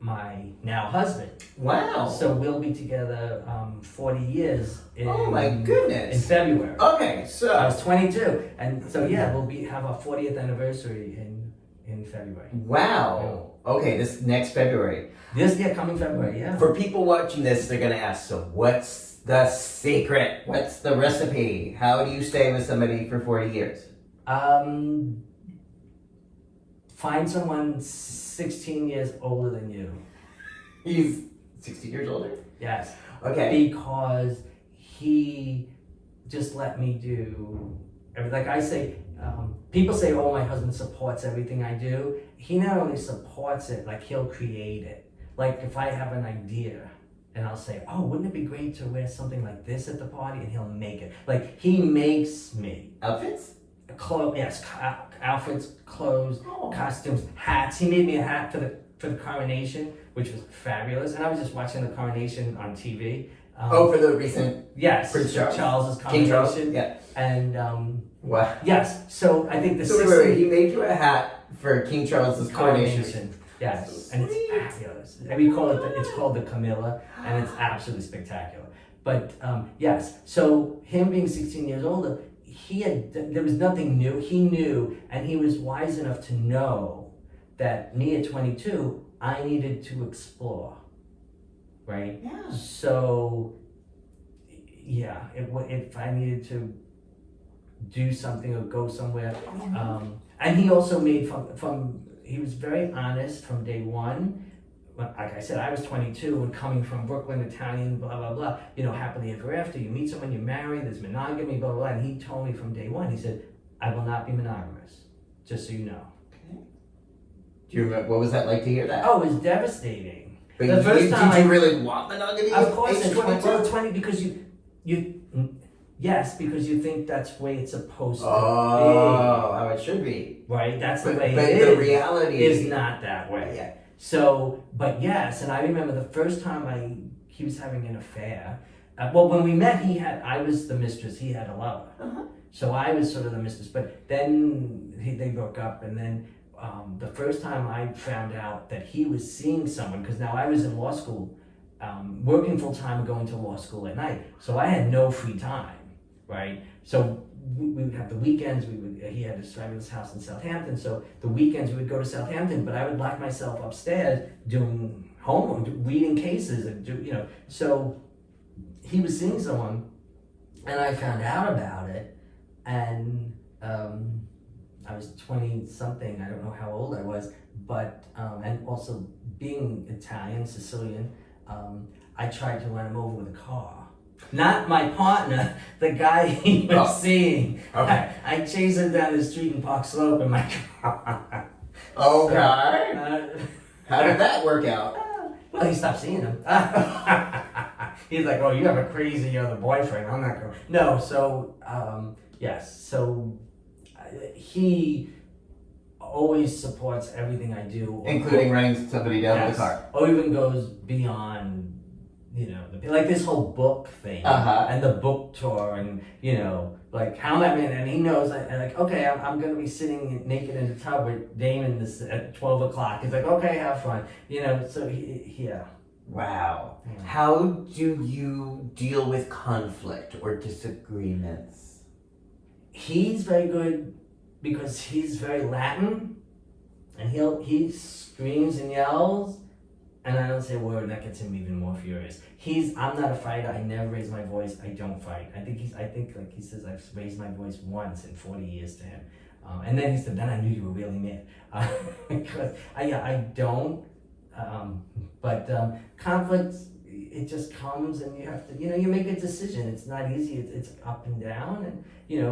my now husband. Wow. So we'll be together 40 years in, oh my goodness. in February. Okay, so I was 22, and so we'll have our 40th anniversary in February. Wow. Okay, this next February. Coming February, For people watching this, they're gonna ask, so what's the secret? What's the recipe? How do you stay with somebody for 40 years? Find someone 16 years older than you. He's 60 years older? Yes. Okay. Because he just let me do everything. Like I say, people say, oh, my husband supports everything I do. He not only supports it, like he'll create it. Like if I have an idea and I'll say, oh, wouldn't it be great to wear something like this at the party? And he'll make it. Like he makes me. Outfits? Outfits, clothes, costumes, hats. He made me a hat for the coronation, which was fabulous. And I was just watching the coronation on TV. For the recent Prince Charles's coronation. King Charles, yeah. And wow. yes, so I think So wait, he made you a hat for King Charles's coronation. Yes, So and it's sweet. fabulous. And we call it, it's called the Camilla, and it's absolutely spectacular. But yes, so him being 16 years older, there was nothing new. He knew, and he was wise enough to know that me at 22, I needed to explore, right? Yeah. So, yeah, if I needed to do something or go somewhere, and he also made he was very honest from day one. Like I said, I was 22 and coming from Brooklyn, Italian, blah, blah, blah, happily ever after. You meet someone, you marry, there's monogamy, blah, blah, blah. And he told me from day one, he said, I will not be monogamous, just so you know. Okay. Do you remember, what was that like to hear that? Oh, it was devastating. But The first time did you really want monogamy? Of course, age at 22? 20, because yes, because you think that's the way it's supposed to Oh, how it should be. be. Right? That's the way But it the is. reality Is not that way. Yeah. So, but yes, and I remember the first time he was having an affair. Well, when we met, I was the mistress, he had a lover. Uh-huh. So I was sort of the mistress, but then they broke up, and then the first time I found out that he was seeing someone, because now I was in law school, working full time and going to law school at night, so I had no free time, right? So we would have the weekends, he had this fabulous house in Southampton, so the weekends we would go to Southampton, but I would lock myself upstairs doing homework, reading cases, and so he was seeing someone, and I found out about it, and I was 20 something, I don't know how old I was, but, and also being Italian, Sicilian, I tried to run him over with a car. Not my partner, the guy he was seeing. Okay. I chased him down the street in Park Slope in my car. Okay. How did that work out? Well, he stopped seeing him. He's like, oh, you have a crazy other boyfriend. I'm not going. No, so, yes. So, he always supports everything I do. Including running somebody down with a car. Or even goes beyond, like this whole book thing. Uh-huh. And the book tour and, like how am I mean, and he knows, and like, okay, I'm going to be sitting naked in the tub with Damon at 12 o'clock. He's like, okay, have fun. So yeah. Wow. Yeah. How do you deal with conflict or disagreements? He's very good because he's very Latin, and he screams and yells, and I don't say a word, and that gets him even more furious. I'm not a fighter. I never raise my voice. I don't fight. I think like he says, I've raised my voice once in 40 years to him, and then he said, then I knew you were really mad, because I don't. But conflict, it just comes, and you have to, you make a decision. It's not easy. It's up and down, and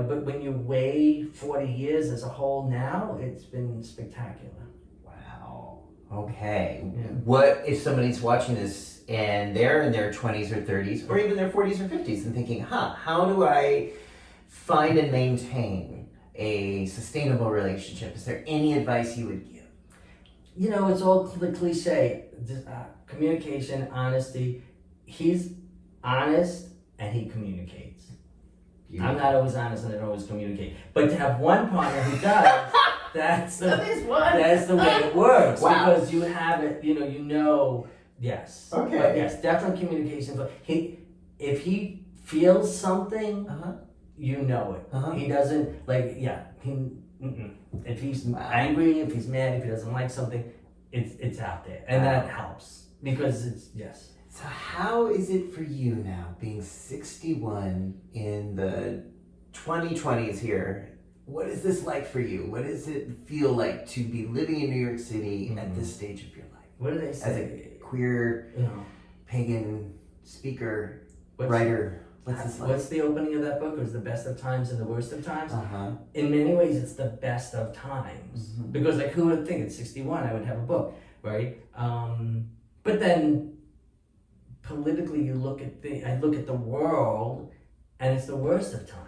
but when you weigh 40 years as a whole now, it's been spectacular. Wow. Okay. Yeah. What if somebody's watching this and they're in their 20s or 30s or even their 40s or 50s and thinking, how do I find and maintain a sustainable relationship? Is there any advice you would give? It's all the cliche, communication, honesty. He's honest and he communicates. I'm not always honest and I don't always communicate. But to have one partner who does, that's the way it works. Wow. Because you have it, yes. Okay. But yes, definitely communication. But if he feels something, you know it. Uh-huh. He doesn't, if he's angry, if he's mad, if he doesn't like something, it's out there. And that helps. Because yes. So how is it for you now, being 61 in the 2020s here? What is this like for you? What does it feel like to be living in New York City at this stage of your life? What do they As say? a queer, pagan speaker, writer, what's this like? What's the opening of that book? It was the best of times and the worst of times. Uh-huh. In many ways, it's the best of times. Mhm. Because who would think at 61 I would have a book, right? But then politically, I look at the world, and it's the worst of times.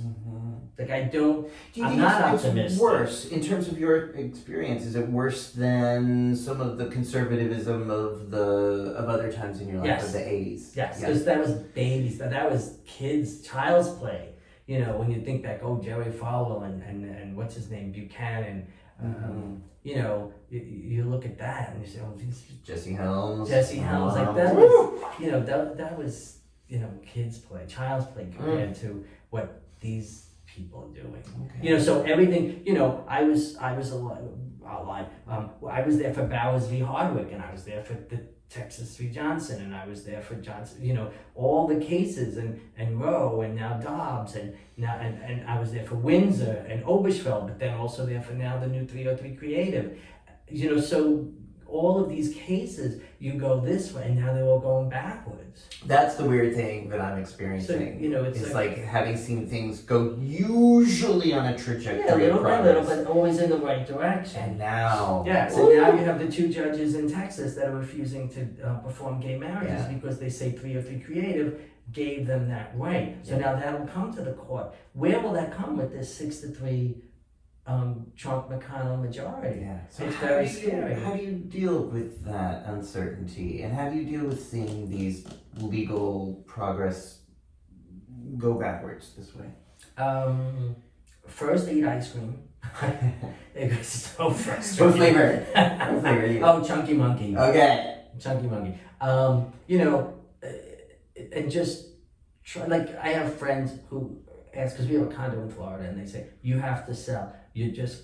Mm-hmm. I don't. Do you I'm think not it's optimistic. worse in terms of your experience? Is it worse than some of the conservatism of other times in your life, Yes. of the 80s? Yes, because that was babies. That was kids, child's play. When you think back, Jerry Falwell and what's his name, Buchanan, You know, you look at that and you say, oh, these Jesse Helms. like that was, you know, that was, you know, kids play, child's play compared to what these people are doing. Okay. You know, so everything, you know, I was alive. I was there for Bowers v. Hardwick, and I was there for the Texas v. Johnson, and I was there for Johnson, you know, all the cases, and Roe, and now Dobbs, and I was there for Windsor and Obergefell, but then also there for now the new 303 Creative. You know, so all of these cases, you go this way, and now they're all going backwards. That's the weird thing that I'm experiencing. So, you know, it's like having seen things go usually on a trajectory little of by progress. little, but always in the right direction. And now, So now you have the 2 judges in Texas that are refusing to perform gay marriages because they say 303 Creative gave them that right. So now that'll come to the court. Where will that come with this 6-3 Trump McConnell majority? Yeah. So It's very scary. How do you deal with that uncertainty, and how do you deal with seeing these legal progress go backwards this way? First, eat ice cream. It was so frustrating. What flavor? What flavor you? Oh, Chunky Monkey. Okay. Chunky Monkey. You know, and just try. Like, I have friends who ask, because we have a condo in Florida, and they say, you have to sell. You're just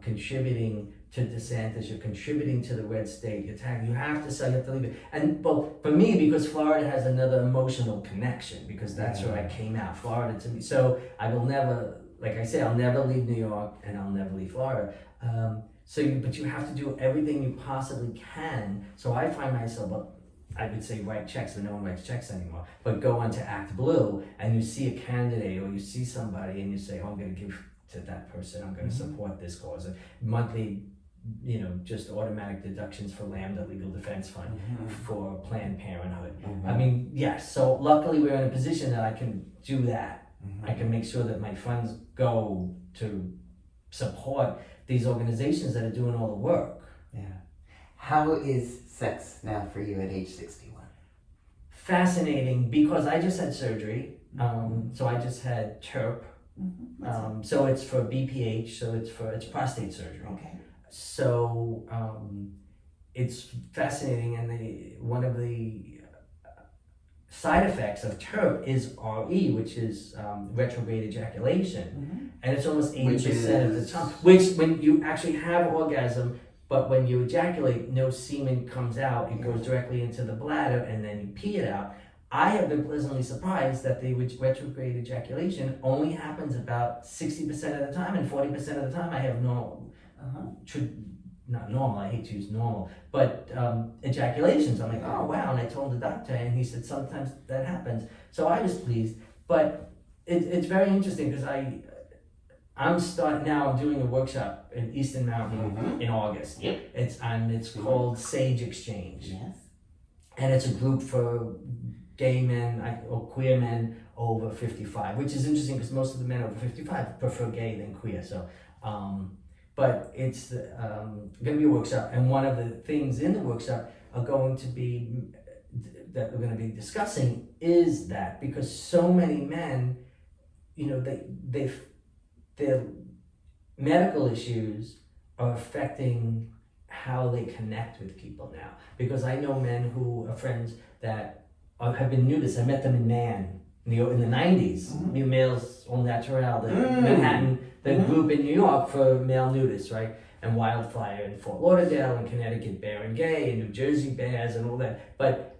contributing to DeSantis. You're contributing to the red state. You have to sell. You have to leave it. And well, for me, because Florida has another emotional connection, because that's where I came out. Florida to me. So I will never, like I say, I'll never leave New York, and I'll never leave Florida. But you have to do everything you possibly can. So I find myself, I would say write checks, but no one writes checks anymore. But go onto Act Blue, and you see a candidate or you see somebody, and you say, oh, I'm going to give to that person. I'm going to support this cause. And monthly, you know, just automatic deductions for Lambda Legal Defense Fund, for Planned Parenthood. I mean, yes. So luckily, we're in a position that I can do that. I can make sure that my funds go to support these organizations that are doing all the work. Yeah. How is sex now for you at age 61? Fascinating, because I just had surgery. So I just had TURP. So it's for BPH, so it's prostate surgery. Okay. So it's fascinating, and one of the side effects of TURP is RE, which is retrograde ejaculation, and it's almost 80% of the time. Which, when you actually have orgasm, but when you ejaculate, no semen comes out. It goes directly into the bladder, and then you pee it out. I have been pleasantly surprised that the retrograde ejaculation only happens about 60% of the time, and 40% of the time I have normal, not normal, I hate to use normal, but ejaculations. I'm like, oh wow, and I told the doctor, and he said sometimes that happens. So I was pleased, but it's very interesting, because I'm doing a workshop in Eastern Mountain in August. Yep. It's called Sage Exchange. Yes. And it's a group for gay men or queer men over 55, which is interesting, because most of the men over 55 prefer gay than queer. So, but it's going to be a workshop, and one of the things in the workshop are going to be that we're going to be discussing is that, because so many men, you know, their medical issues are affecting how they connect with people now. Because I know men who are friends that have been nudists. I met them in Man in the 90s. New Males Au Naturel, the Manhattan, the group in New York for male nudists, right? And Wildfire in Fort Lauderdale, and Connecticut Bear and Gay, and New Jersey Bears, and all that. But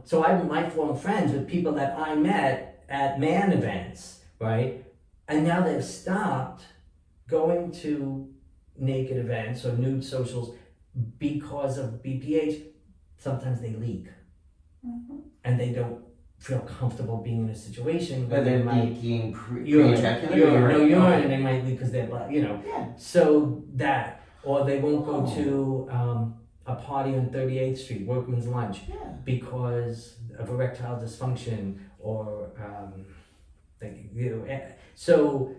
so I'm lifelong friends with people that I met at Man events, right? And now they've stopped going to naked events or nude socials because of BPH. Sometimes they leak, and they don't feel comfortable being in a situation where They're they might leaking urine, pre-ejaculate. and they might leak because they're black, you know. Yeah. So that, or they won't go to a party on 38th Street, workman's lunch, because of erectile dysfunction, or so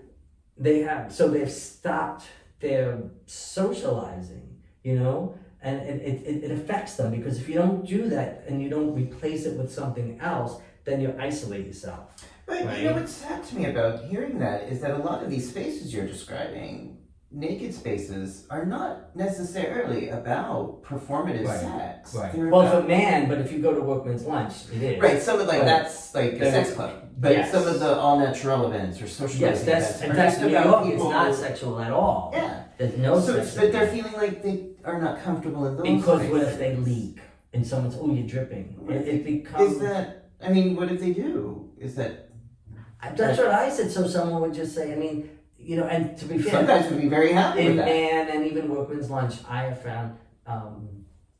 they've stopped their socializing, you know. And it affects them, because if you don't do that and you don't replace it with something else, then you isolate yourself. But right? you know what's sad to me about hearing that is that a lot of these spaces you're describing naked spaces are not necessarily about performative Right. sex. Right. They're Well, about- for man, but if you go to workman's lunch, it is. right, some of like But- that's like a Then- sex club. But Yes. some of the all natural events or socializing Yes, events and are that's just New about York. people. It's not sexual at all. Yeah. There's no So, sex. but they're feeling like they are not comfortable in those because what if spaces. they leak and someone's, oh, you're dripping? It becomes. Is that, I mean, what if they do? Is that, That's what I said. So someone would just say, I mean, you know, and to be fair, some guys would be very happy in with that. man and even workman's lunch, I have found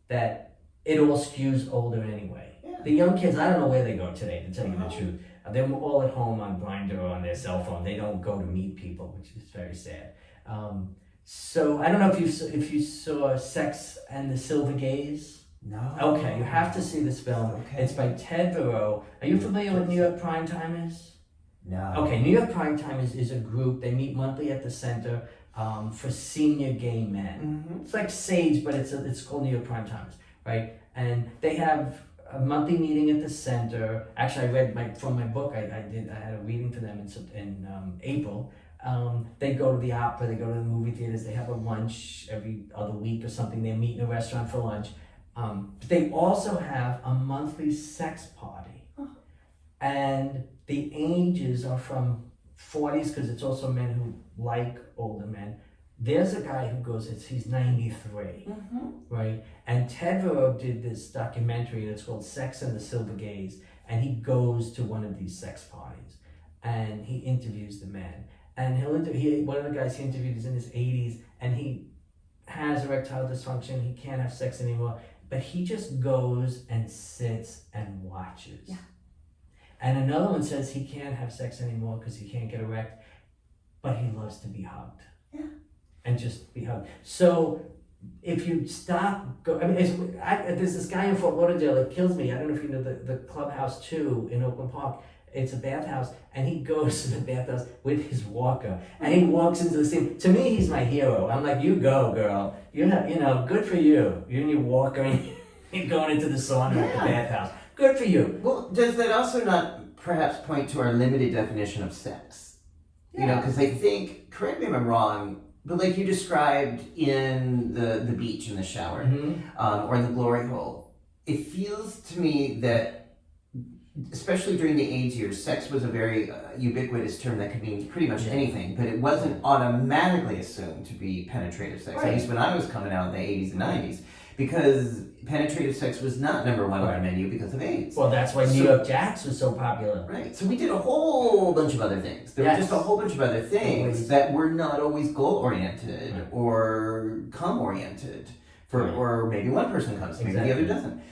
that it all skews older anyway. Yeah. The young kids, I don't know where they go today, to tell you the truth. They're all at home on Grindr or on their cell phone. They don't go to meet people, which is very sad. So I don't know if you saw Sex and the Silver Gaze. No. Okay, you have to see this film. Okay. It's by Ted Vero. Are you familiar with New York Primetimers? No. Okay, New York Primetimers is a group. They meet monthly at the center for senior gay men. Mm-hmm. It's like SAGE, but it's called New York Primetimers, right? And they have a monthly meeting at the center. Actually, I read from my book. I had a reading for them in April. They go to the opera. They go to the movie theaters. They have a lunch every other week or something. They meet in a restaurant for lunch. But they also have a monthly sex party, and the ages are from 40s because it's also men who like older men. There's a guy who goes, he's 93, right? And Ted Vero did this documentary, and it's called Sex and the Silver Gaze, and he goes to one of these sex parties, and he interviews the men. And one of the guys he interviewed is in his 80s, and he has erectile dysfunction, he can't have sex anymore, but he just goes and sits and watches. Yeah. And another one says he can't have sex anymore because he can't get erect, but he loves to be hugged. Yeah. And just be hugged. So if you stop, there's this guy in Fort Lauderdale that kills me. I don't know if you know the Clubhouse 2 in Oakland Park. It's a bathhouse, and he goes to the bathhouse with his walker, and he walks into the scene. To me, he's my hero. I'm like, you go, girl. Good for you. You're in your walker, and you're going into the sauna at the bathhouse. Good for you. Well, does that also not perhaps point to our limited definition of sex? You know, because I think, correct me if I'm wrong, but like you described in the beach in the shower, or in the glory hole, it feels to me that, especially during the AIDS years, sex was a very ubiquitous term that could mean pretty much anything, but it wasn't automatically assumed to be penetrative sex, at least when I was coming out in the 80s and 90s, because penetrative sex was not number one on the menu because of AIDS. Well, that's why New York Jacks was so popular. Right, so we did a whole bunch of other things. There were just a whole bunch of other things that were not always goal-oriented or cum-oriented, or maybe one person comes, maybe the other doesn't.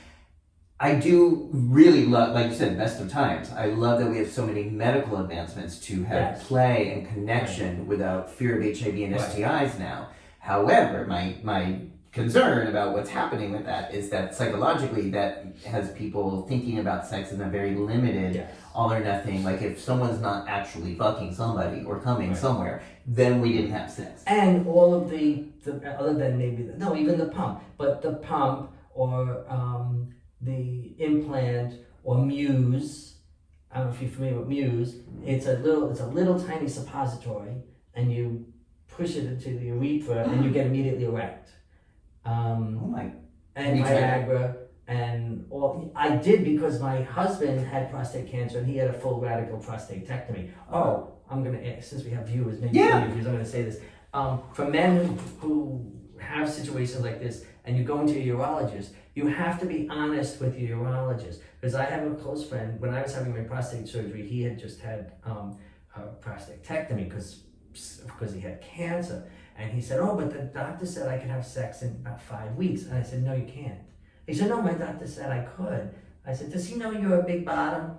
I do really love, like you said, best of times. I love that we have so many medical advancements to have play and connection without fear of HIV and STIs now. However, my concern about what's happening with that is that psychologically that has people thinking about sex in a very limited, all or nothing. Like if someone's not actually fucking somebody or coming somewhere, then we didn't have sex. And all of the other than maybe even the pump, but the pump or the implant or Muse. I don't know if you're familiar with Muse. It's a little tiny suppository, and you push it into the urethra, and you get immediately erect. And Viagra and all. I did because my husband had prostate cancer, and he had a full radical prostatectomy. Oh, I'm gonna ask, since we have viewers, maybe viewers, I'm gonna say this. For men who have situations like this, and you go into a urologist, you have to be honest with your urologist. Because I have a close friend, when I was having my prostate surgery, he had just had a prostatectomy because he had cancer. And he said, oh, but the doctor said I could have sex in about 5 weeks. And I said, no, you can't. He said, no, my doctor said I could. I said, does he know you're a big bottom?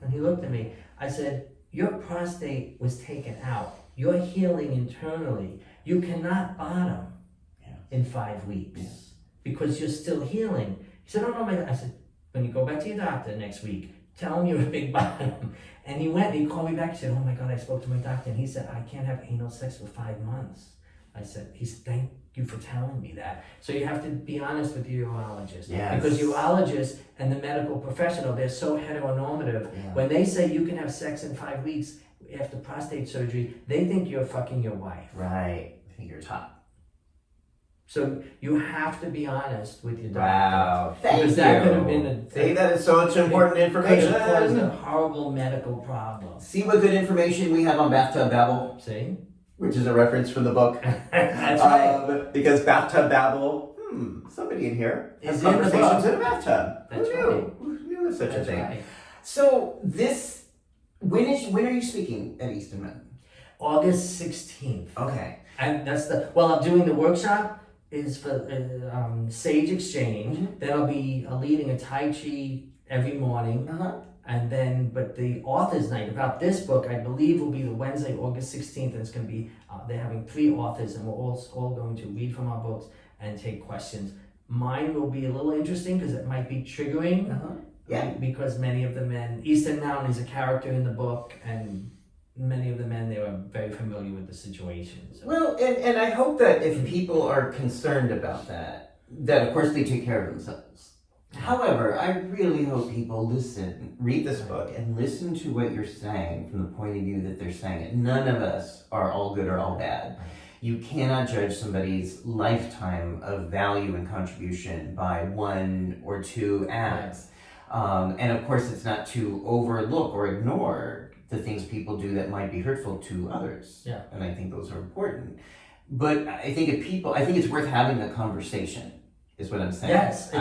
And he looked at me. I said, your prostate was taken out. You're healing internally. You cannot bottom in 5 weeks because you're still healing. He said, oh, no, I said, when you go back to your doctor next week, tell him you're a big bottom. And he went, and he called me back, he said, oh my God, I spoke to my doctor, and he said, I can't have anal sex for 5 months. He said, thank you for telling me that. So you have to be honest with your urologist. Yes. Because urologists and the medical professional, they're so heteronormative. Yeah. When they say you can have sex in 5 weeks after prostate surgery, they think you're fucking your wife. Right. think you're top. So you have to be honest with your doctor. Wow, thank Because you. that could have been See, that is so much important could information. have caused a horrible medical problem. See what good information we have on Bathtub Babble, See? which is a reference from the book. That's right. Because Bathtub Babble, somebody in here has Is in the conversations book. in a bathtub. That's Who knew? right. Who knew of such a That's thing? right. So when are you speaking at Easton Mountain? August 16th. Okay. And that's I'm doing the workshop is for Sage Exchange. Mm-hmm. Then I'll be leading a Tai Chi every morning. And then, but the author's night about this book, I believe, will be the Wednesday, August 16th. And it's going to be, they're having 3 authors, and we're all going to read from our books and take questions. Mine will be a little interesting because it might be triggering. Yeah. Because many of the men, Easton Mountain is a character in the book, and many of the men there are very familiar with the situation. So. Well, and I hope that if people are concerned about that of course they take care of themselves. However, I really hope people read this book and listen to what you're saying from the point of view that they're saying it. None of us are all good or all bad. You cannot judge somebody's lifetime of value and contribution by 1 or 2 acts. And of course, it's not to overlook or ignore the things people do that might be hurtful to others. Yeah. And I think those are important. But I think it's worth having a conversation, is what I'm saying. Yes,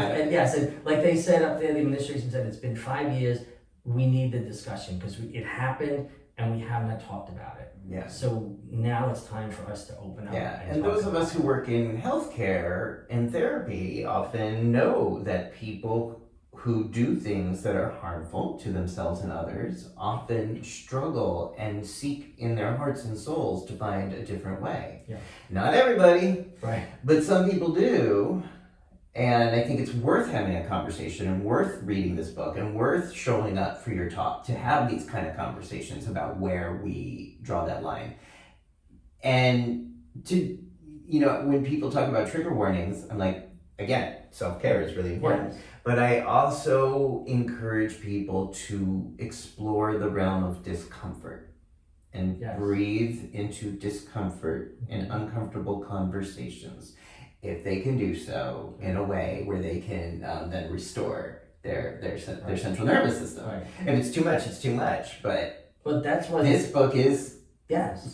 and like they said up there, the administration said it's been 5 years. We need the discussion because it happened and we have not talked about it. Yeah. So now it's time for us to open up. Yeah, and those of us who work in healthcare and therapy often know that people who do things that are harmful to themselves and others often struggle and seek in their hearts and souls to find a different way. Yeah. Not everybody, Right. but some people do. And I think it's worth having a conversation and worth reading this book and worth showing up for your talk to have these kind of conversations about where we draw that line. And when people talk about trigger warnings, I'm like, again, self-care is really important. Yes. But I also encourage people to explore the realm of discomfort and breathe into discomfort in uncomfortable conversations if they can do so in a way where they can then restore their central nervous system. Right. If it's too much, it's too much. But that's why this book is,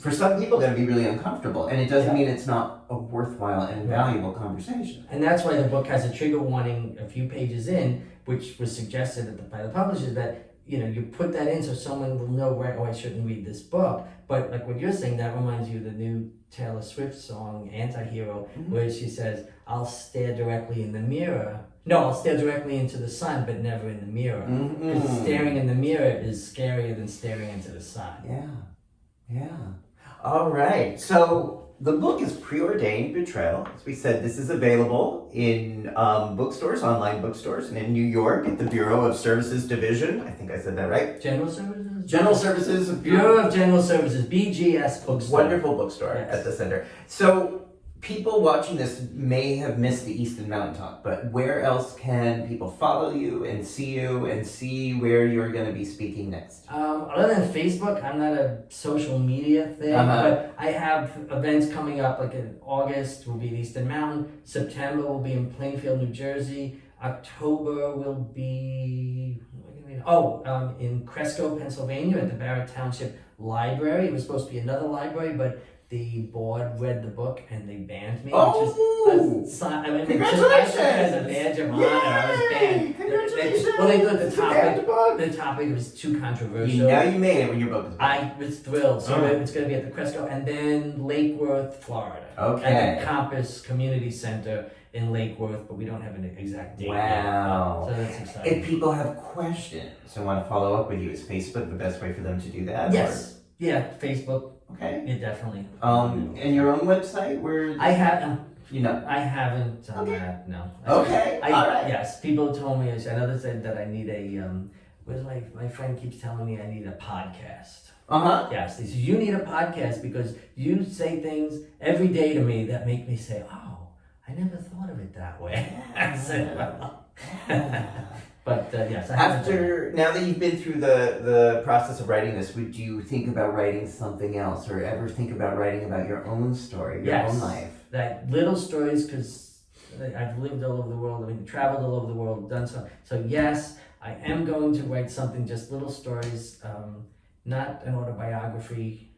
for some people, going to be really uncomfortable. And it doesn't mean it's not a worthwhile and valuable conversation. And that's why the book has a trigger warning a few pages in, which was suggested by the publishers that, you put that in so someone will know, right, I shouldn't read this book. But like what you're saying, that reminds you of the new Taylor Swift song, Anti-Hero, where she says, I'll stare directly in the mirror. No, I'll stare directly into the sun, but never in the mirror. Because staring in the mirror is scarier than staring into the sun. Yeah. All right. So the book is Pre-Ordained Betrayal. As we said, this is available in bookstores, online bookstores, and in New York at the Bureau of Services Division. I think I said that right. General Services? General Services. Bureau of General Services, BGS bookstore. Wonderful bookstore at the center. So people watching this may have missed the Easton Mountain Talk, but where else can people follow you and see where you're going to be speaking next? Other than Facebook, I'm not a social media thing, but I have events coming up, like in August will be at Easton Mountain, September will be in Plainfield, New Jersey, October will be, in Cresco, Pennsylvania at the Barrett Township Library. It was supposed to be another library, but the board read the book and they banned me. Congratulations! As a badge of honor, I was banned. Congratulations! Well, they thought the topic was too controversial. Now you made it when your book was banned. I was thrilled. So it's going to be at the Cresco and then Lake Worth, Florida. Okay. At the Campus Community Center in Lake Worth, but we don't have an exact date Wow. yet. So that's exciting. If people have questions and want to follow up with you, is Facebook the best way for them to do that? Yes. Yeah, Facebook. Okay. Yeah, definitely. And your own website where I have. I haven't done that. No. Okay. All right. Yes, people told me. I know they said that I need a. My friend keeps telling me I need a podcast. Yes, they said you need a podcast because you say things every day to me that make me say, "Oh, I never thought of it that way." I said, "Well." But yes, I haven't done it. Now that you've been through the process of writing this, would you think about writing something else, or ever think about writing about your own story, your own life? That little stories, because I've lived all over the world. I mean, traveled all over the world, done so. So yes, I am going to write something, just little stories, not an autobiography,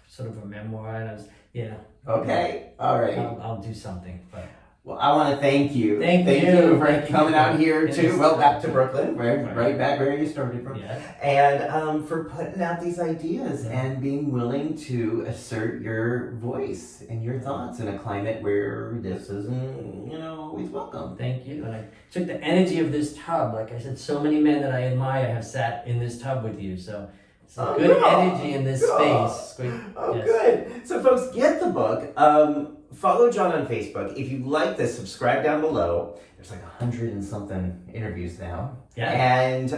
sort of a memoir. And Okay, all right. I'll do something, but. Well, I want to thank you. Thank you for coming out here too. Well, back to Brooklyn, Right. right back where you started from. Yeah. And for putting out these ideas and being willing to assert your voice and your thoughts in a climate where this isn't, always welcome. Thank you. And I took the energy of this tub. Like I said, so many men that I admire have sat in this tub with you. So it's a good energy in this space. Great. Good. So folks, get the book. Follow John on Facebook. If you like this, subscribe down below. There's like 100 and something interviews now. Yeah. And,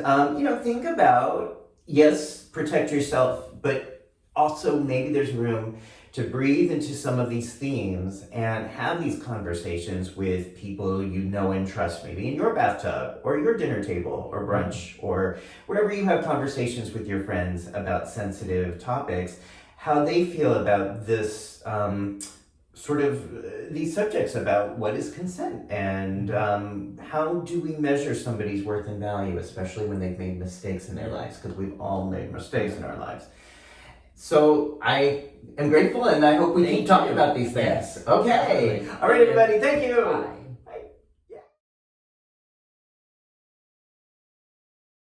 think about, yes, protect yourself, but also maybe there's room to breathe into some of these themes and have these conversations with people you know and trust, maybe in your bathtub or your dinner table or brunch or wherever you have conversations with your friends about sensitive topics, how they feel about this these subjects about what is consent and how do we measure somebody's worth and value, especially when they've made mistakes in their lives, because we've all made mistakes in our lives. So I am grateful, and I hope we keep talking about these things. Yes. Okay. All right, everybody. Thank you. Bye.